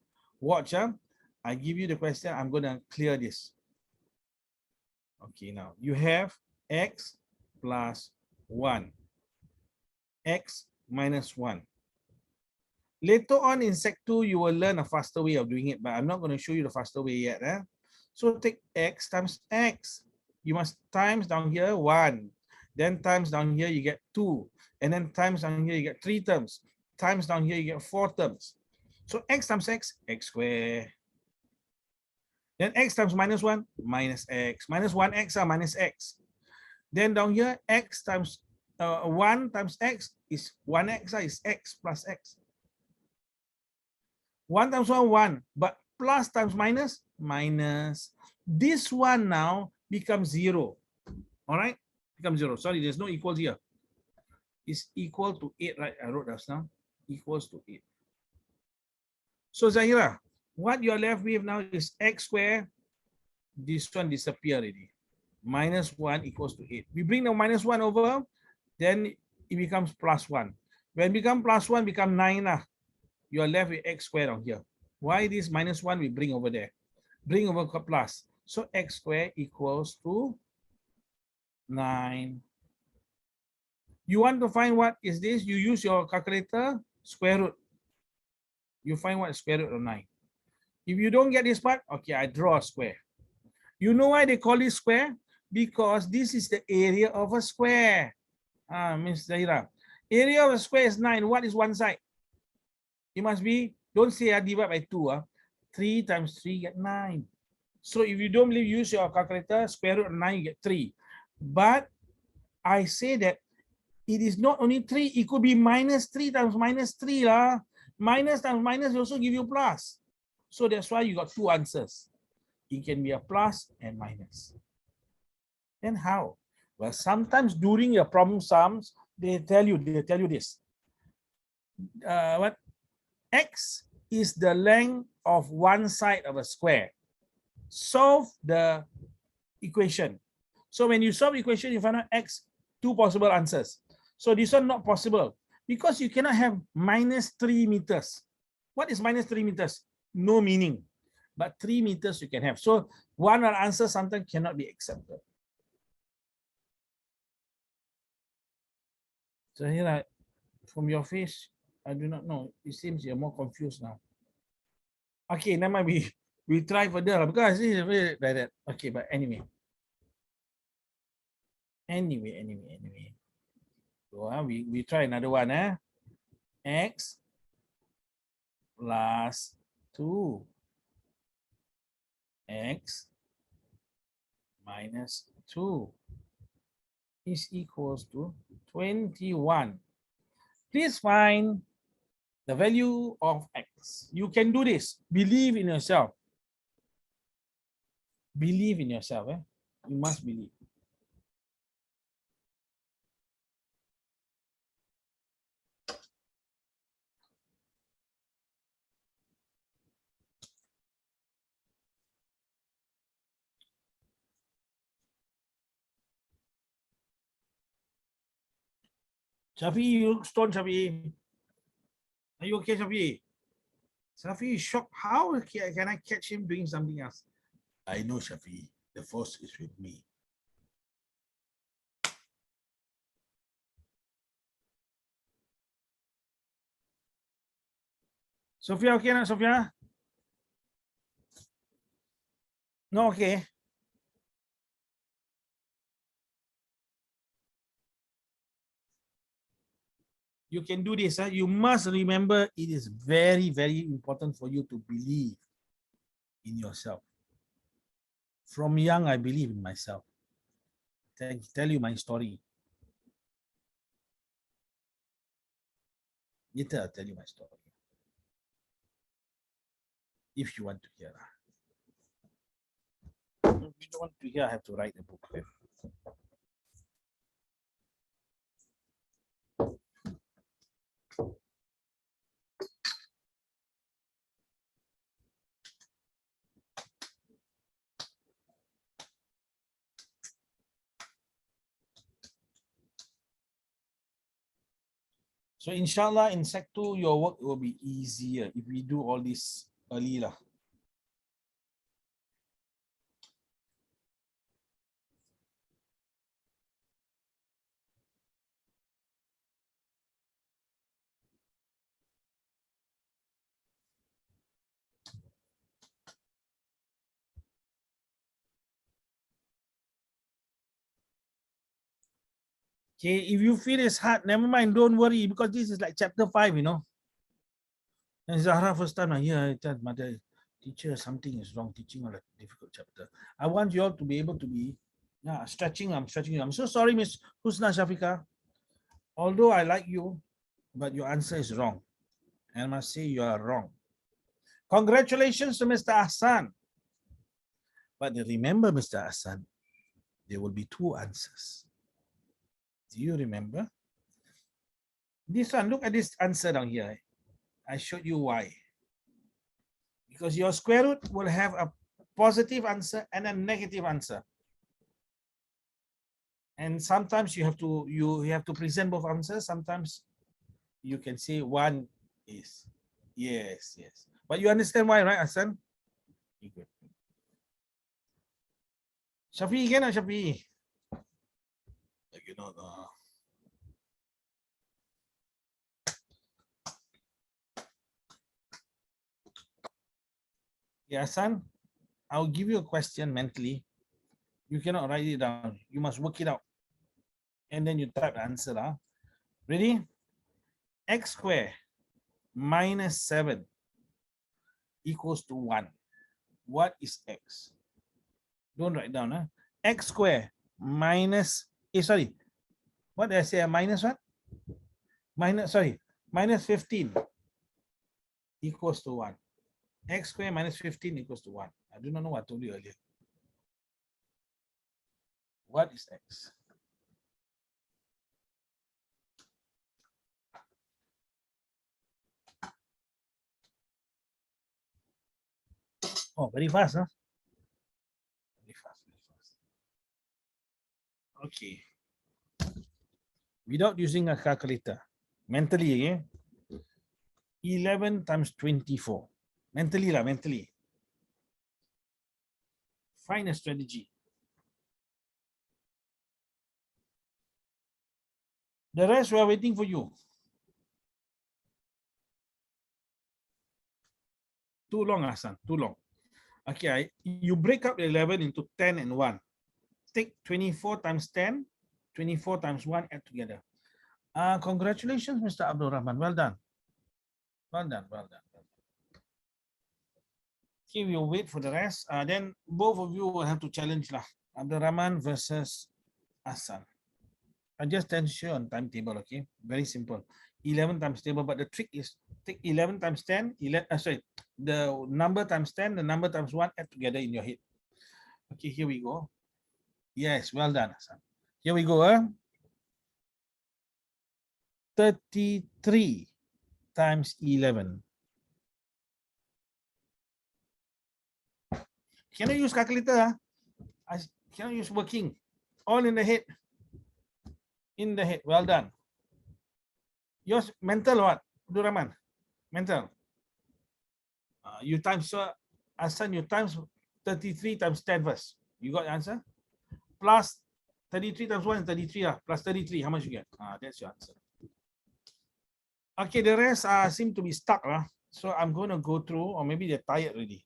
Watch, huh? I give you the question. I'm going to clear this. Okay, now you have x plus 1, x minus 1. Later on in Sec 2, you will learn a faster way of doing it, but I'm not going to show you the faster way yet. So take x times x. You must times down here 1. Then times down here, you get 2. And then times down here, you get 3 terms. Times down here, you get 4 terms. So x times x, x squared. Then x times minus 1, minus x. Minus 1x or minus x. Then down here, x times 1 times x is 1x is x plus x. 1 times 1, 1. But plus times minus, minus. This one now becomes 0. All right? Becomes 0. Sorry, there's no equals here. is equal to 8, right? I wrote just now, equals to 8. So Zahira, what you're left with now is x squared. This one disappear already. -1 equals to 8. We bring the -1 over, then it becomes +1. When it becomes +1, become 9. You are left with x squared on here. Why this -1 we bring over there? Bring over plus. So x squared equals to 9. You want to find what is this? You use your calculator, square root. You find what is square root of 9. If you don't get this part, okay, I draw a square. You know why they call it square? Because this is the area of a square. Ms. Zahira. Area of a square is 9. What is one side? It must be, don't say divide by 2. 3 times 3 get 9. So if you don't believe, use your calculator, square root of 9, you get 3. But I say that it is not only 3, it could be -3 times -3. Minus times minus will also give you plus. So that's why you got two answers. It can be a plus and minus. Then how? Well, sometimes during your problem sums, they tell you this. What? X is the length of one side of a square. Solve the equation. So when you solve the equation, you find out x, two possible answers. So this one not possible because you cannot have -3 meters. What is -3 meters? No meaning. But 3 meters you can have. So one answer sometimes cannot be accepted. So here, from your face, I do not know. It seems you're more confused now. Okay, never mind. We try further because it's like that. Okay, but anyway. Anyway. So we try another one. X plus 2. X minus 2 is equals to 21. Please find the value of x. You can do this. Believe in yourself. Believe in yourself. You must believe. Shafi, you look stoned, Shafi. Are you okay, Shafi? Shafi is shocked. How can I catch him doing something else? I know, Shafi. The force is with me. Sophia, okay now, Sophia? No, okay. You can do this. You must remember it is very, very important for you to believe in yourself. From young, I believe in myself. Tell you my story. Later, I'll tell you my story. If you want to hear. If you don't want to hear, I have to write a book. So inshallah, in Sec 2, your work will be easier if we do all this early. Okay, if you feel it's hard, never mind, don't worry, because this is like chapter 5, And Zahra first time I hear, I tell mother, teacher, something is wrong teaching on a difficult chapter. I want you all to be able to be stretching. I'm stretching you. I'm so sorry, Miss Husna Shafika. Although I like you, but your answer is wrong. And I must say you are wrong. Congratulations to Mr. Hassan. But remember, Mr. Hassan, there will be two answers. Do you remember? This one, look at this answer down here. I showed you why. Because your square root will have a positive answer and a negative answer. And sometimes you have to present both answers. Sometimes you can say one is. Yes. But you understand why, right, Hassan? Good. Shafi again or Shafi? You know, yeah, son, I'll give you a question mentally. You cannot write it down. You must work it out. And then you type the answer. Ready? X squared minus 7 equals to 1. What is X? Don't write down. X squared minus, sorry. What did I say? Minus what? Minus 15 equals to 1. X squared minus 15 equals to 1. I do not know what I told you earlier. What is X? Oh, very fast, huh? Very fast. Okay. Without using a calculator, mentally again, 11 times 24. Mentally. Find a strategy. The rest we are waiting for you. Too long, Hassan, too long. Okay, you break up 11 into 10 and 1. Take 24 times 10, 24 times 1, add together. Congratulations, Mr. Abdul Rahman. Well done. Well done. Okay, we'll wait for the rest. Then both of you will have to challenge lah. Abdul Rahman versus Hassan. I just tell you on timetable, okay? Very simple. 11 times table, but the trick is take 11 times 10, the number times 10, the number times 1, add together in your head. Okay, here we go. Yes, well done, Hassan. Here we go. 33 times 11. Can I use calculator? I cannot use working. All in the head. In the head. Well done. Yours mental what? Abdul Rahman. Mental. You times, Hassan, you times 33 times 10 first. You got the answer? Plus 33 times 1 is 33. Plus 33. How much you get? That's your answer. Okay, the rest seem to be stuck. So I'm going to go through, or maybe they're tired already.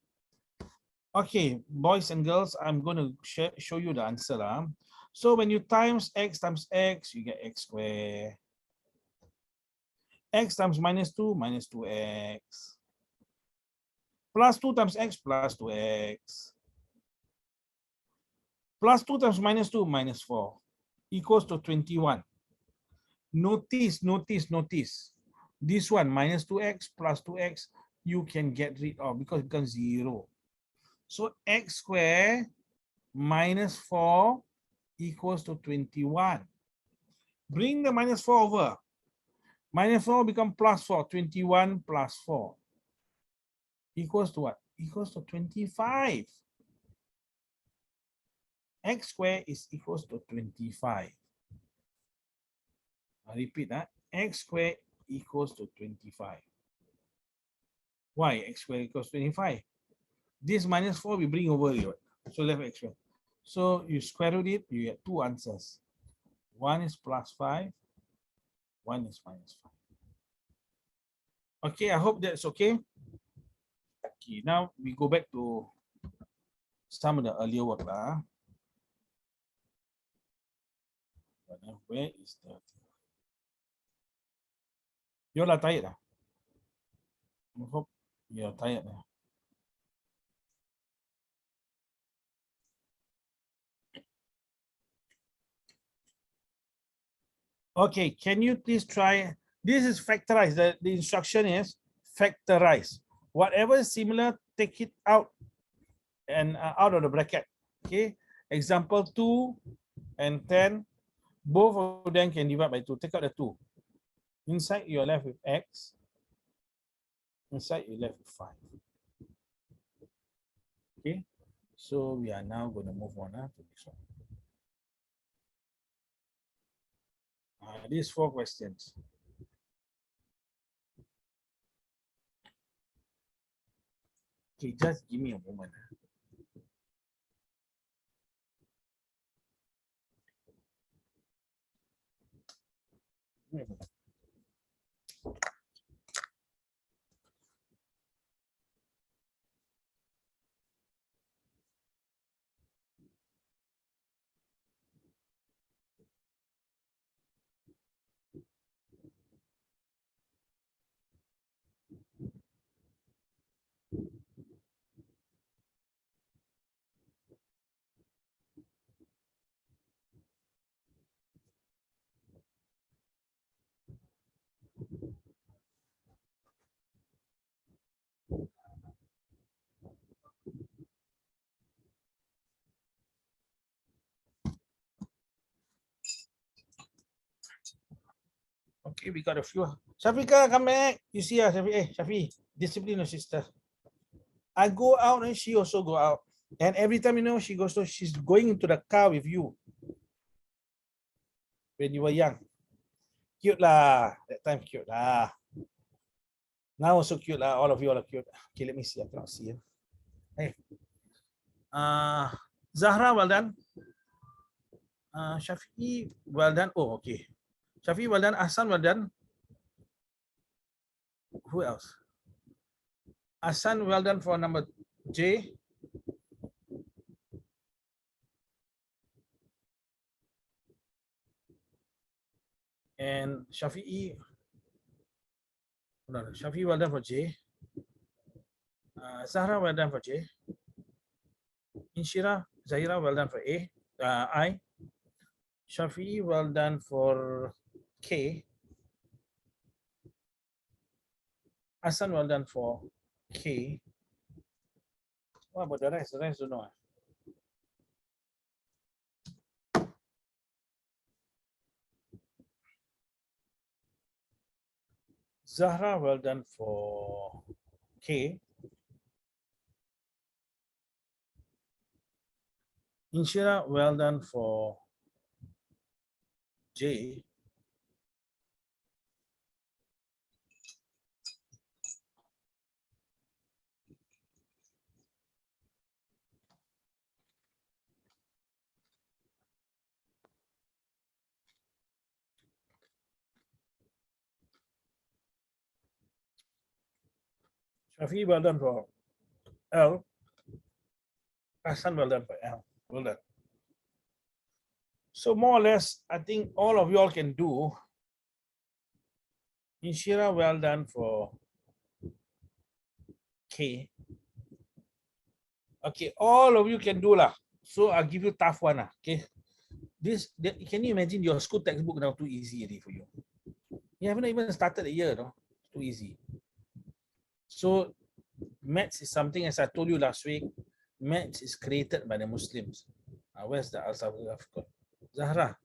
Okay, boys and girls, I'm going to show you the answer. So when you times x, you get x squared. X times minus 2, minus 2x. Plus 2 times x, plus 2x. Plus 2 times minus 2, minus 4. Equals to 21. Notice. This one, minus 2x, plus 2x, you can get rid of because it becomes 0. So x squared minus 4 equals to 21. Bring the minus 4 over. Minus 4 become plus 4. 21 plus 4 equals to what? Equals to 25. X squared is equals to 25. I repeat that. X squared equals to 25. Why x squared equals 25? This minus 4 we bring over here. So left x squared. So you square root it, you get 2 answers. One is plus 5. One is minus 5. Okay, I hope that's okay. Okay, now we go back to some of the earlier work. Where is the... You're not tired. I hope you're tired. Okay, can you please try? This is factorize. The instruction is factorize. Whatever is similar, take it out and out of the bracket. Okay. Example 2 and 10, both of them can divide by 2. Take out the 2. Inside you're left with x. Inside you're left with 5. Okay, so we are now going to move on to this one. These 4 questions. Okay, just give me a moment. Okay, we got a few. Shafika, come back. You see her, Shafi. Hey, Shafi, discipline your sister. I go out and she also go out. And every time, she goes to, she's going into the car with you. When you were young. Cute lah. That time cute lah. Now also cute lah. All of you all are cute. Okay, let me see. I cannot see it. Hey. Zahra, well done. Shafi, well done. Oh, okay. Shafi, well done. Ahsan, well done. Who else? Ahsan, well done for number J. And Shafi'i, no, Shafi, well done for J. Zahra, well done for J. Inshira, Zahira, well done for A. I. Shafi, well done for K. Hassan, well done for K. What about the rest? The rest don't know. Zahra, well done for K. Inshira, well done for J. Shafi, well done for L. Hassan, well done for L. Well done. So more or less, I think all of you all can do. Inshira, well done for K. Okay, all of you can do lah. So I'll give you tough one lah. Okay. Can you imagine your school textbook now too easy already for you? You haven't even started the year, no? Too easy. So maths is something, as I told you last week, maths is created by the Muslims. Where's the Al-Safir? Zahra.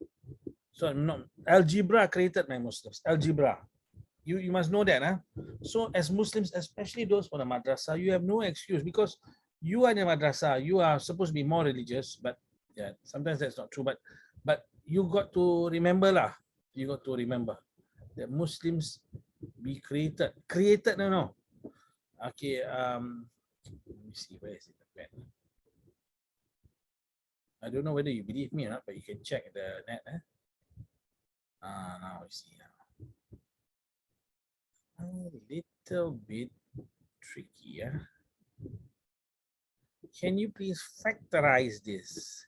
So no, algebra created by Muslims. Algebra. You must know that. Huh? So as Muslims, especially those for the madrasa, you have no excuse because you are in the madrasa. You are supposed to be more religious, but yeah, sometimes that's not true. But you got to remember lah. You got to remember that Muslims be created. No. Okay. Let me see, where is it? The pen? I don't know whether you believe me or not, but you can check the net. Now I see. A little bit tricky. Can you please factorize this?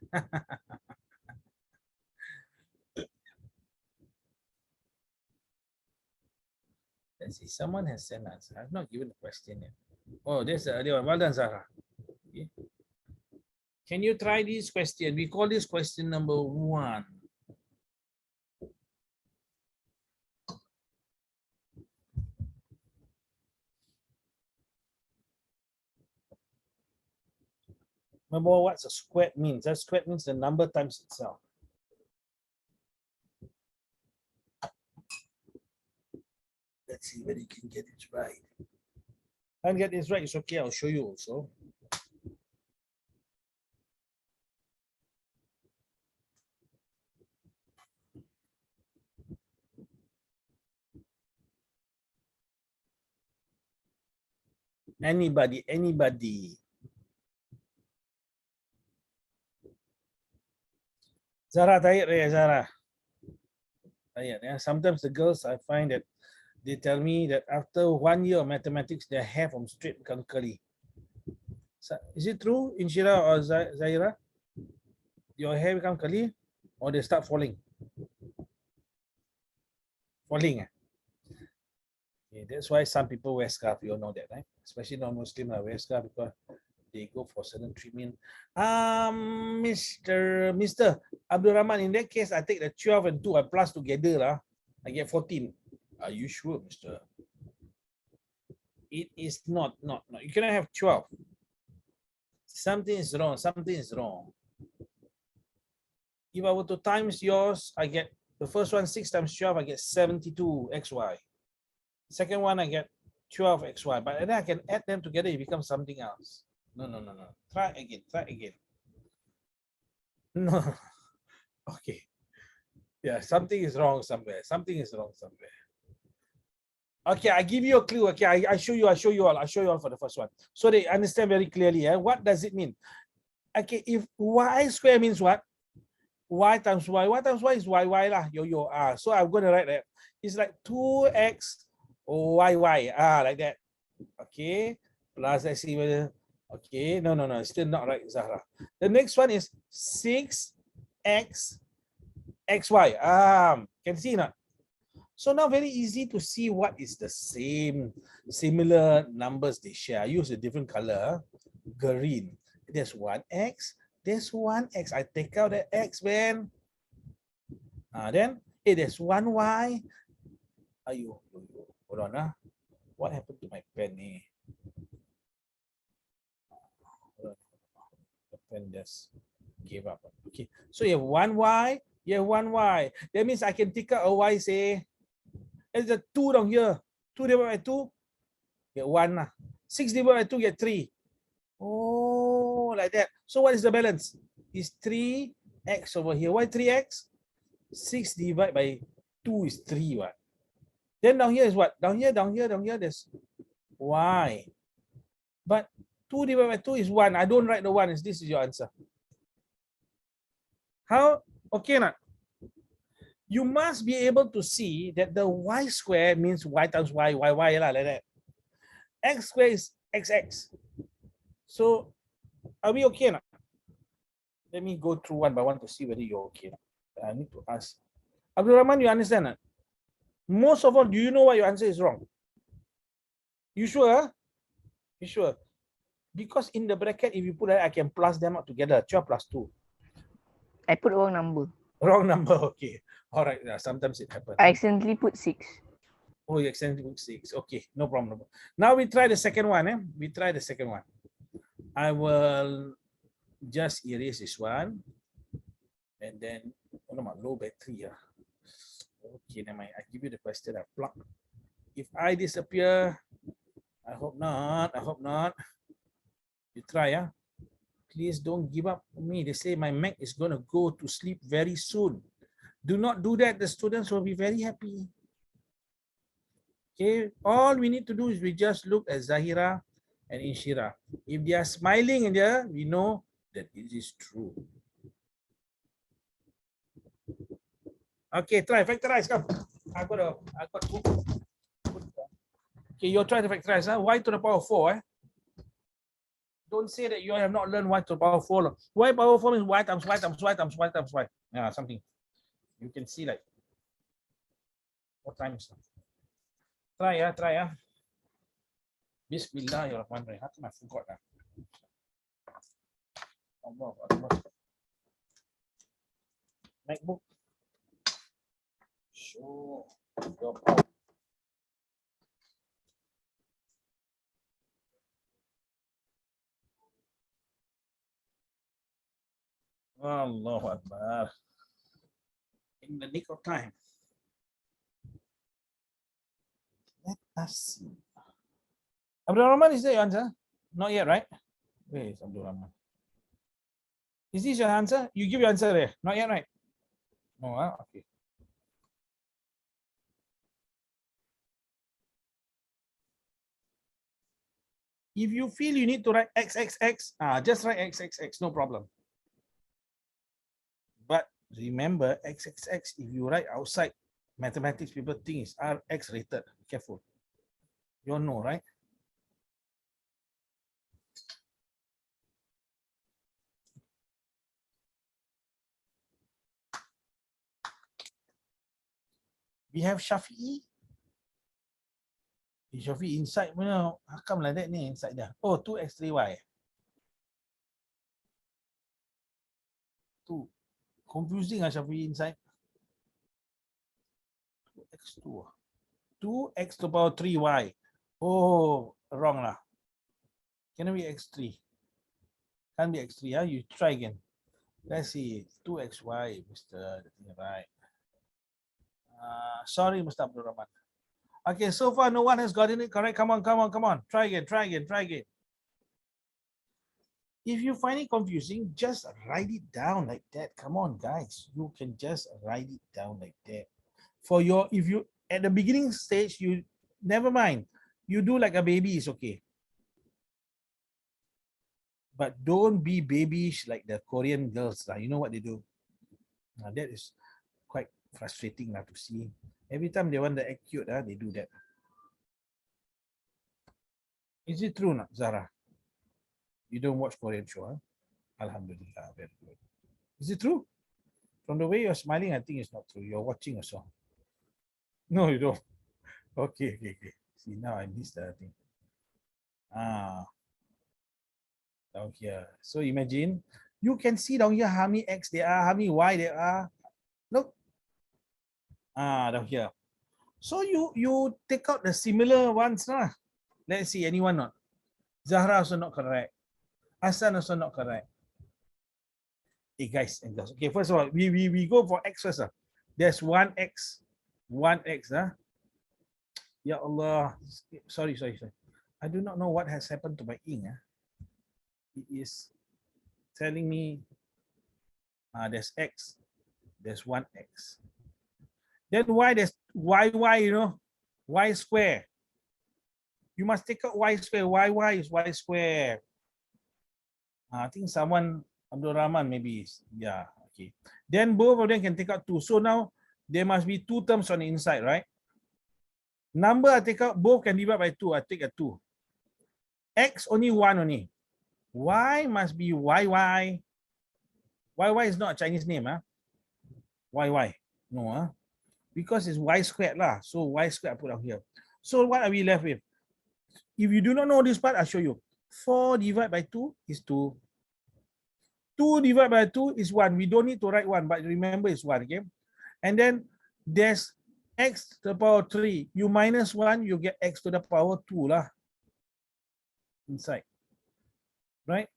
Let's see. Someone has sent us. I've not given the question yet. Oh, there's the earlier one. Well done, Zara. Okay. Can you try this question? We call this question number 1. Remember what a square means? That square means the number times itself. Let's see whether you can get it right. Can't get this right, it's okay, I'll show you also. Anybody. Zara, tired, Zara. Tired, yeah. Sometimes the girls, I find that they tell me that after 1 year of mathematics, their hair from straight become curly. So, is it true, Inshira or Zaira? Your hair become curly or they start falling? Falling. Okay, that's why some people wear scarf. You all know that, right? Especially non-Muslim wear scarf because they go for certain treatment. Mr. Abdul Rahman, in that case, I take the 12 and 2, I plus together. I get 14. Are you sure, Mr.? It is not. You cannot have 12. Something is wrong. If I were to times yours, I get the first one 6 times 12, I get 72 xy. Second one, I get 12 xy. But then I can add them together, it becomes something else. No. Try again. No. Okay. Yeah, something is wrong somewhere. Okay, I give you a clue. Okay, I show you all for the first one. So they understand very clearly. What does it mean? Okay, if y square means what? Y times y. Y times y is y lah. So I'm going to write that. It's like 2x y. Like that. Okay. Plus, let's see whether. Okay. No. Still not right, Zahra. The next one is 6x xy. Can see not? So now very easy to see what is the similar numbers they share. I use a different color, green. There's 1x, there's 1x. I take out the x, man. Then there's 1y. Hold on. What happened to my pen? The pen just gave up. Okay, so you have 1y, you have 1y. That means I can take out a y, say, there's a 2 down here. 2 divided by 2, get 1. 6 divided by 2, get 3. Oh, like that. So what is the balance? Is 3x over here. Why 3x? 6 divided by 2 is 3. What? Then down here is what? Down here, there's y. But 2 divided by 2 is 1. I don't write the 1. This is your answer. How? Okay, not? You must be able to see that the y square means y times y, like that. X square is xx. So are we okay now? Let me go through one by one to see whether you're okay. I need to ask. Abdul Rahman, you understand that? Most of all, do you know why your answer is wrong? You sure? You sure? Because in the bracket, if you put that, I can plus them up together. 12 plus 2. I put wrong number. Wrong number, okay. All right, sometimes it happens. I accidentally put 6. Oh, you accidentally put 6. Okay, no problem. Now we try the second one. We try the second one. I will just erase this one. And then, low battery. Okay, never mind. I give you the question. I plug. If I disappear, I hope not. You try, Please don't give up on me. They say my Mac is going to go to sleep very soon. Do not do that. The students will be very happy. Okay, all we need to do is we just look at Zahira and Inshira. If they are smiling in there, we know that it is true. Okay, try factorize. Come. I got two. Okay, you're trying to factorize. Y to the power 4. Don't say that you have not learned y to the power 4. Y power 4 means y times y times y times y times y. Yeah, something. You can see like what times. Try. Bismillahirrahmanirrahim. How come I forgot? Allah. MacBook. Show your power. Allahu Akbar. In the nick of time. Nasi. Abdul Rahman, is that your answer? Not yet, right? Where is Abdul Rahman? Is this your answer? You give your answer there. Not yet, right? No, okay. If you feel you need to write XXX, just write XXX, no problem. But remember, XXX, if you write outside mathematics, people think it's RX rated. Be careful. You all know, right? We have Shafi'i. Is Shafi'i inside? How come like that ni inside dah? Oh, 2x3y. 2. Confusing Shafi'i inside. 2x2. 2x to the power 3y. Oh, wrong lah. Can it be x3? Can't be x3. You try again. Let's see. 2xy, Mr. Right. Sorry, Mr. Abdul Rahman. Okay, so far no one has gotten it correct. Come on. Try again. If you find it confusing, just write it down like that. Come on, guys. You can just write it down like that. If you at the beginning stage, you never mind. You do like a baby is okay. But don't be babyish like the Korean girls. You know what they do? That is quite frustrating to see. Every time they want to act cute, they do that. Is it true, not, Zara? You don't watch Korean show, huh? Alhamdulillah, very good. Is it true? From the way you're smiling, I think it's not true. You're watching a song. No, you don't. Okay. See, now I missed the thing. Down here. So imagine, you can see down here how many X there are, how many Y there are. Look. Down here. So you take out the similar ones. Let's see, anyone not? Zahra also not correct. Hassan also not correct. Hey guys and girls. Okay, first of all, we go for X first. There's 1X. 1X. Ya Allah. Sorry. I do not know what has happened to my ink. It is telling me there's X. There's 1X. Then Y, there's YY, Y square. You must take out Y square. YY is Y square. I think someone, Abdul Rahman maybe is. Yeah, okay. Then both of them can take out 2. So now there must be 2 terms on the inside, right? Number I take out, both can divide by 2. I take a 2. X only 1 only. Y must be YY. YY is not a Chinese name. YY. No. Because it's Y squared lah. So Y squared I put out here. So what are we left with? If you do not know this part, I'll show you. 4 divided by 2 is 2. 2 divided by 2 is 1. We don't need to write 1, but remember it's 1, okay? And then there's X to the power 3. You minus 1, you get X to the power 2 lah. Inside. Right?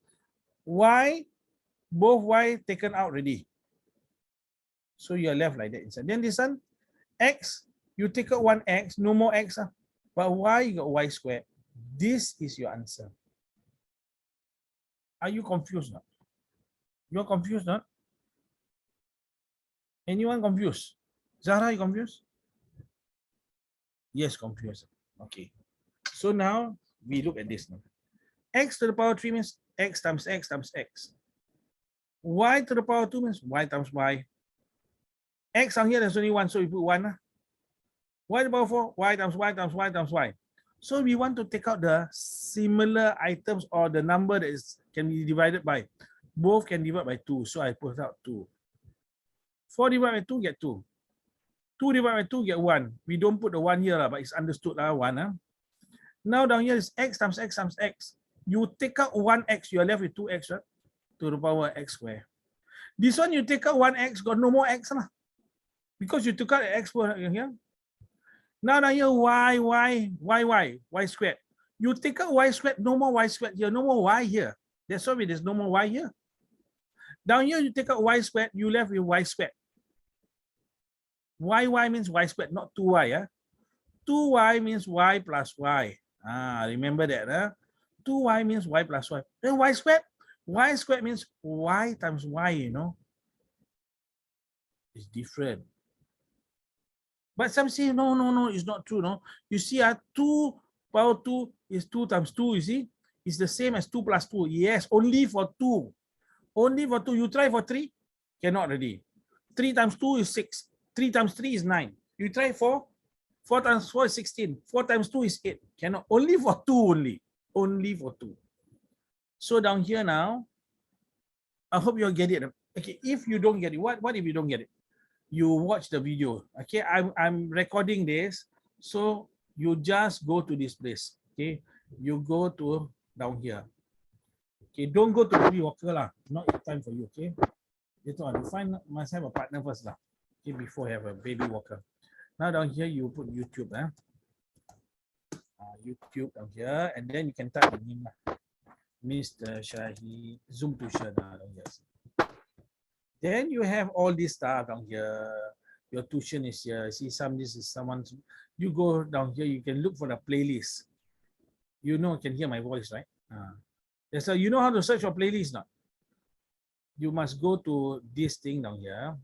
Y, both Y taken out already. So you're left like that inside. Then this one, X, you take out 1X, no more X. But Y, you got Y squared. This is your answer. Are you confused now? You're confused, not? Anyone confused? Zahra, you confused? Yes, confused. Okay. So now we look at this now. X to the power 3 means X times X times X. Y to the power 2 means Y times Y. X on here, there's only 1, so we put 1. Y to the power 4, Y times Y times Y times Y. So we want to take out the similar items or the number that can be divided by. Both can divide by 2, so I put out 2. 4 divided by 2 get 2. 2 divided by 2 get 1. We don't put the 1 here, but it's understood 1. Now down here is X times X times X. You take out 1X, you are left with 2X, right? To the power X squared. This one you take out 1X, got no more X lah. Because you took out X here. Now down here Y squared. You take out Y squared, no more Y squared here, no more Y here. That's why there's no more Y here. Down here you take out Y squared, you left with Y squared. YY means Y squared, not 2Y. 2y means y plus y. Remember that, huh? 2y means y plus y. Then y squared? Y squared means y times y, you know. It's different. But some say, no, it's not true, no. You see, 2 power 2 is 2 times 2, you see? It's the same as 2 plus 2. Yes, only for 2. Only for 2. You try for 3? Cannot already. 3 times 2 is 6. 3 times 3 is 9. You try 4? 4 times 4 is 16. 4 times 2 is 8. Cannot. Only for 2 only. Only for 2. So down here now, I hope you'll get it. Okay, if you don't get it, what if you don't get it? You watch the video. Okay, I'm recording this. So you just go to this place. Okay, you go to down here. Okay, don't go to Baby Walker lah. Not time for you. Okay, later on you must have a partner first lah. Okay, before you have a Baby Walker. Now down here you put YouTube. YouTube down here, and then you can type the name lah. Mr. Shahi Zoom to share down here. Then you have all this stuff down here. Your tuition is here. See, this is someone's. You go down here, you can look for the playlist. You know, can hear my voice, right? So you know how to search for playlist now. You must go to this thing down here.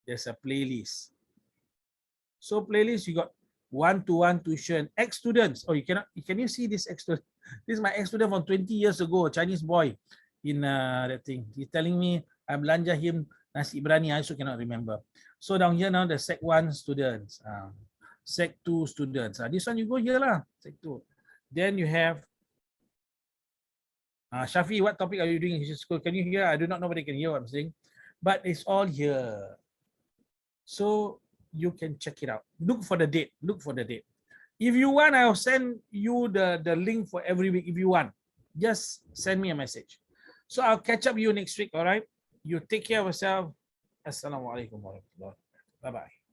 There's a playlist. So playlist, you got 1-to-1 tuition, ex-students. Oh, you cannot. Can you see this ex-student? This is my ex-student from 20 years ago, a Chinese boy in that thing. He's telling me I belanja him nasi biryani. I also cannot remember. So down here now the Sec 1 students, Sec 2 students. This one you go here lah, Sec 2. Then you have Shafi. What topic are you doing in his school? Can you hear? I do not know whether you can hear what I'm saying, but it's all here. So you can check it out. Look for the date. Look for the date. If you want, I'll send you the link for every week. If you want, just send me a message. So I'll catch up you next week. All right. You take care of yourself. Assalamualaikum warahmatullahi wabarakatuh. Bye-bye.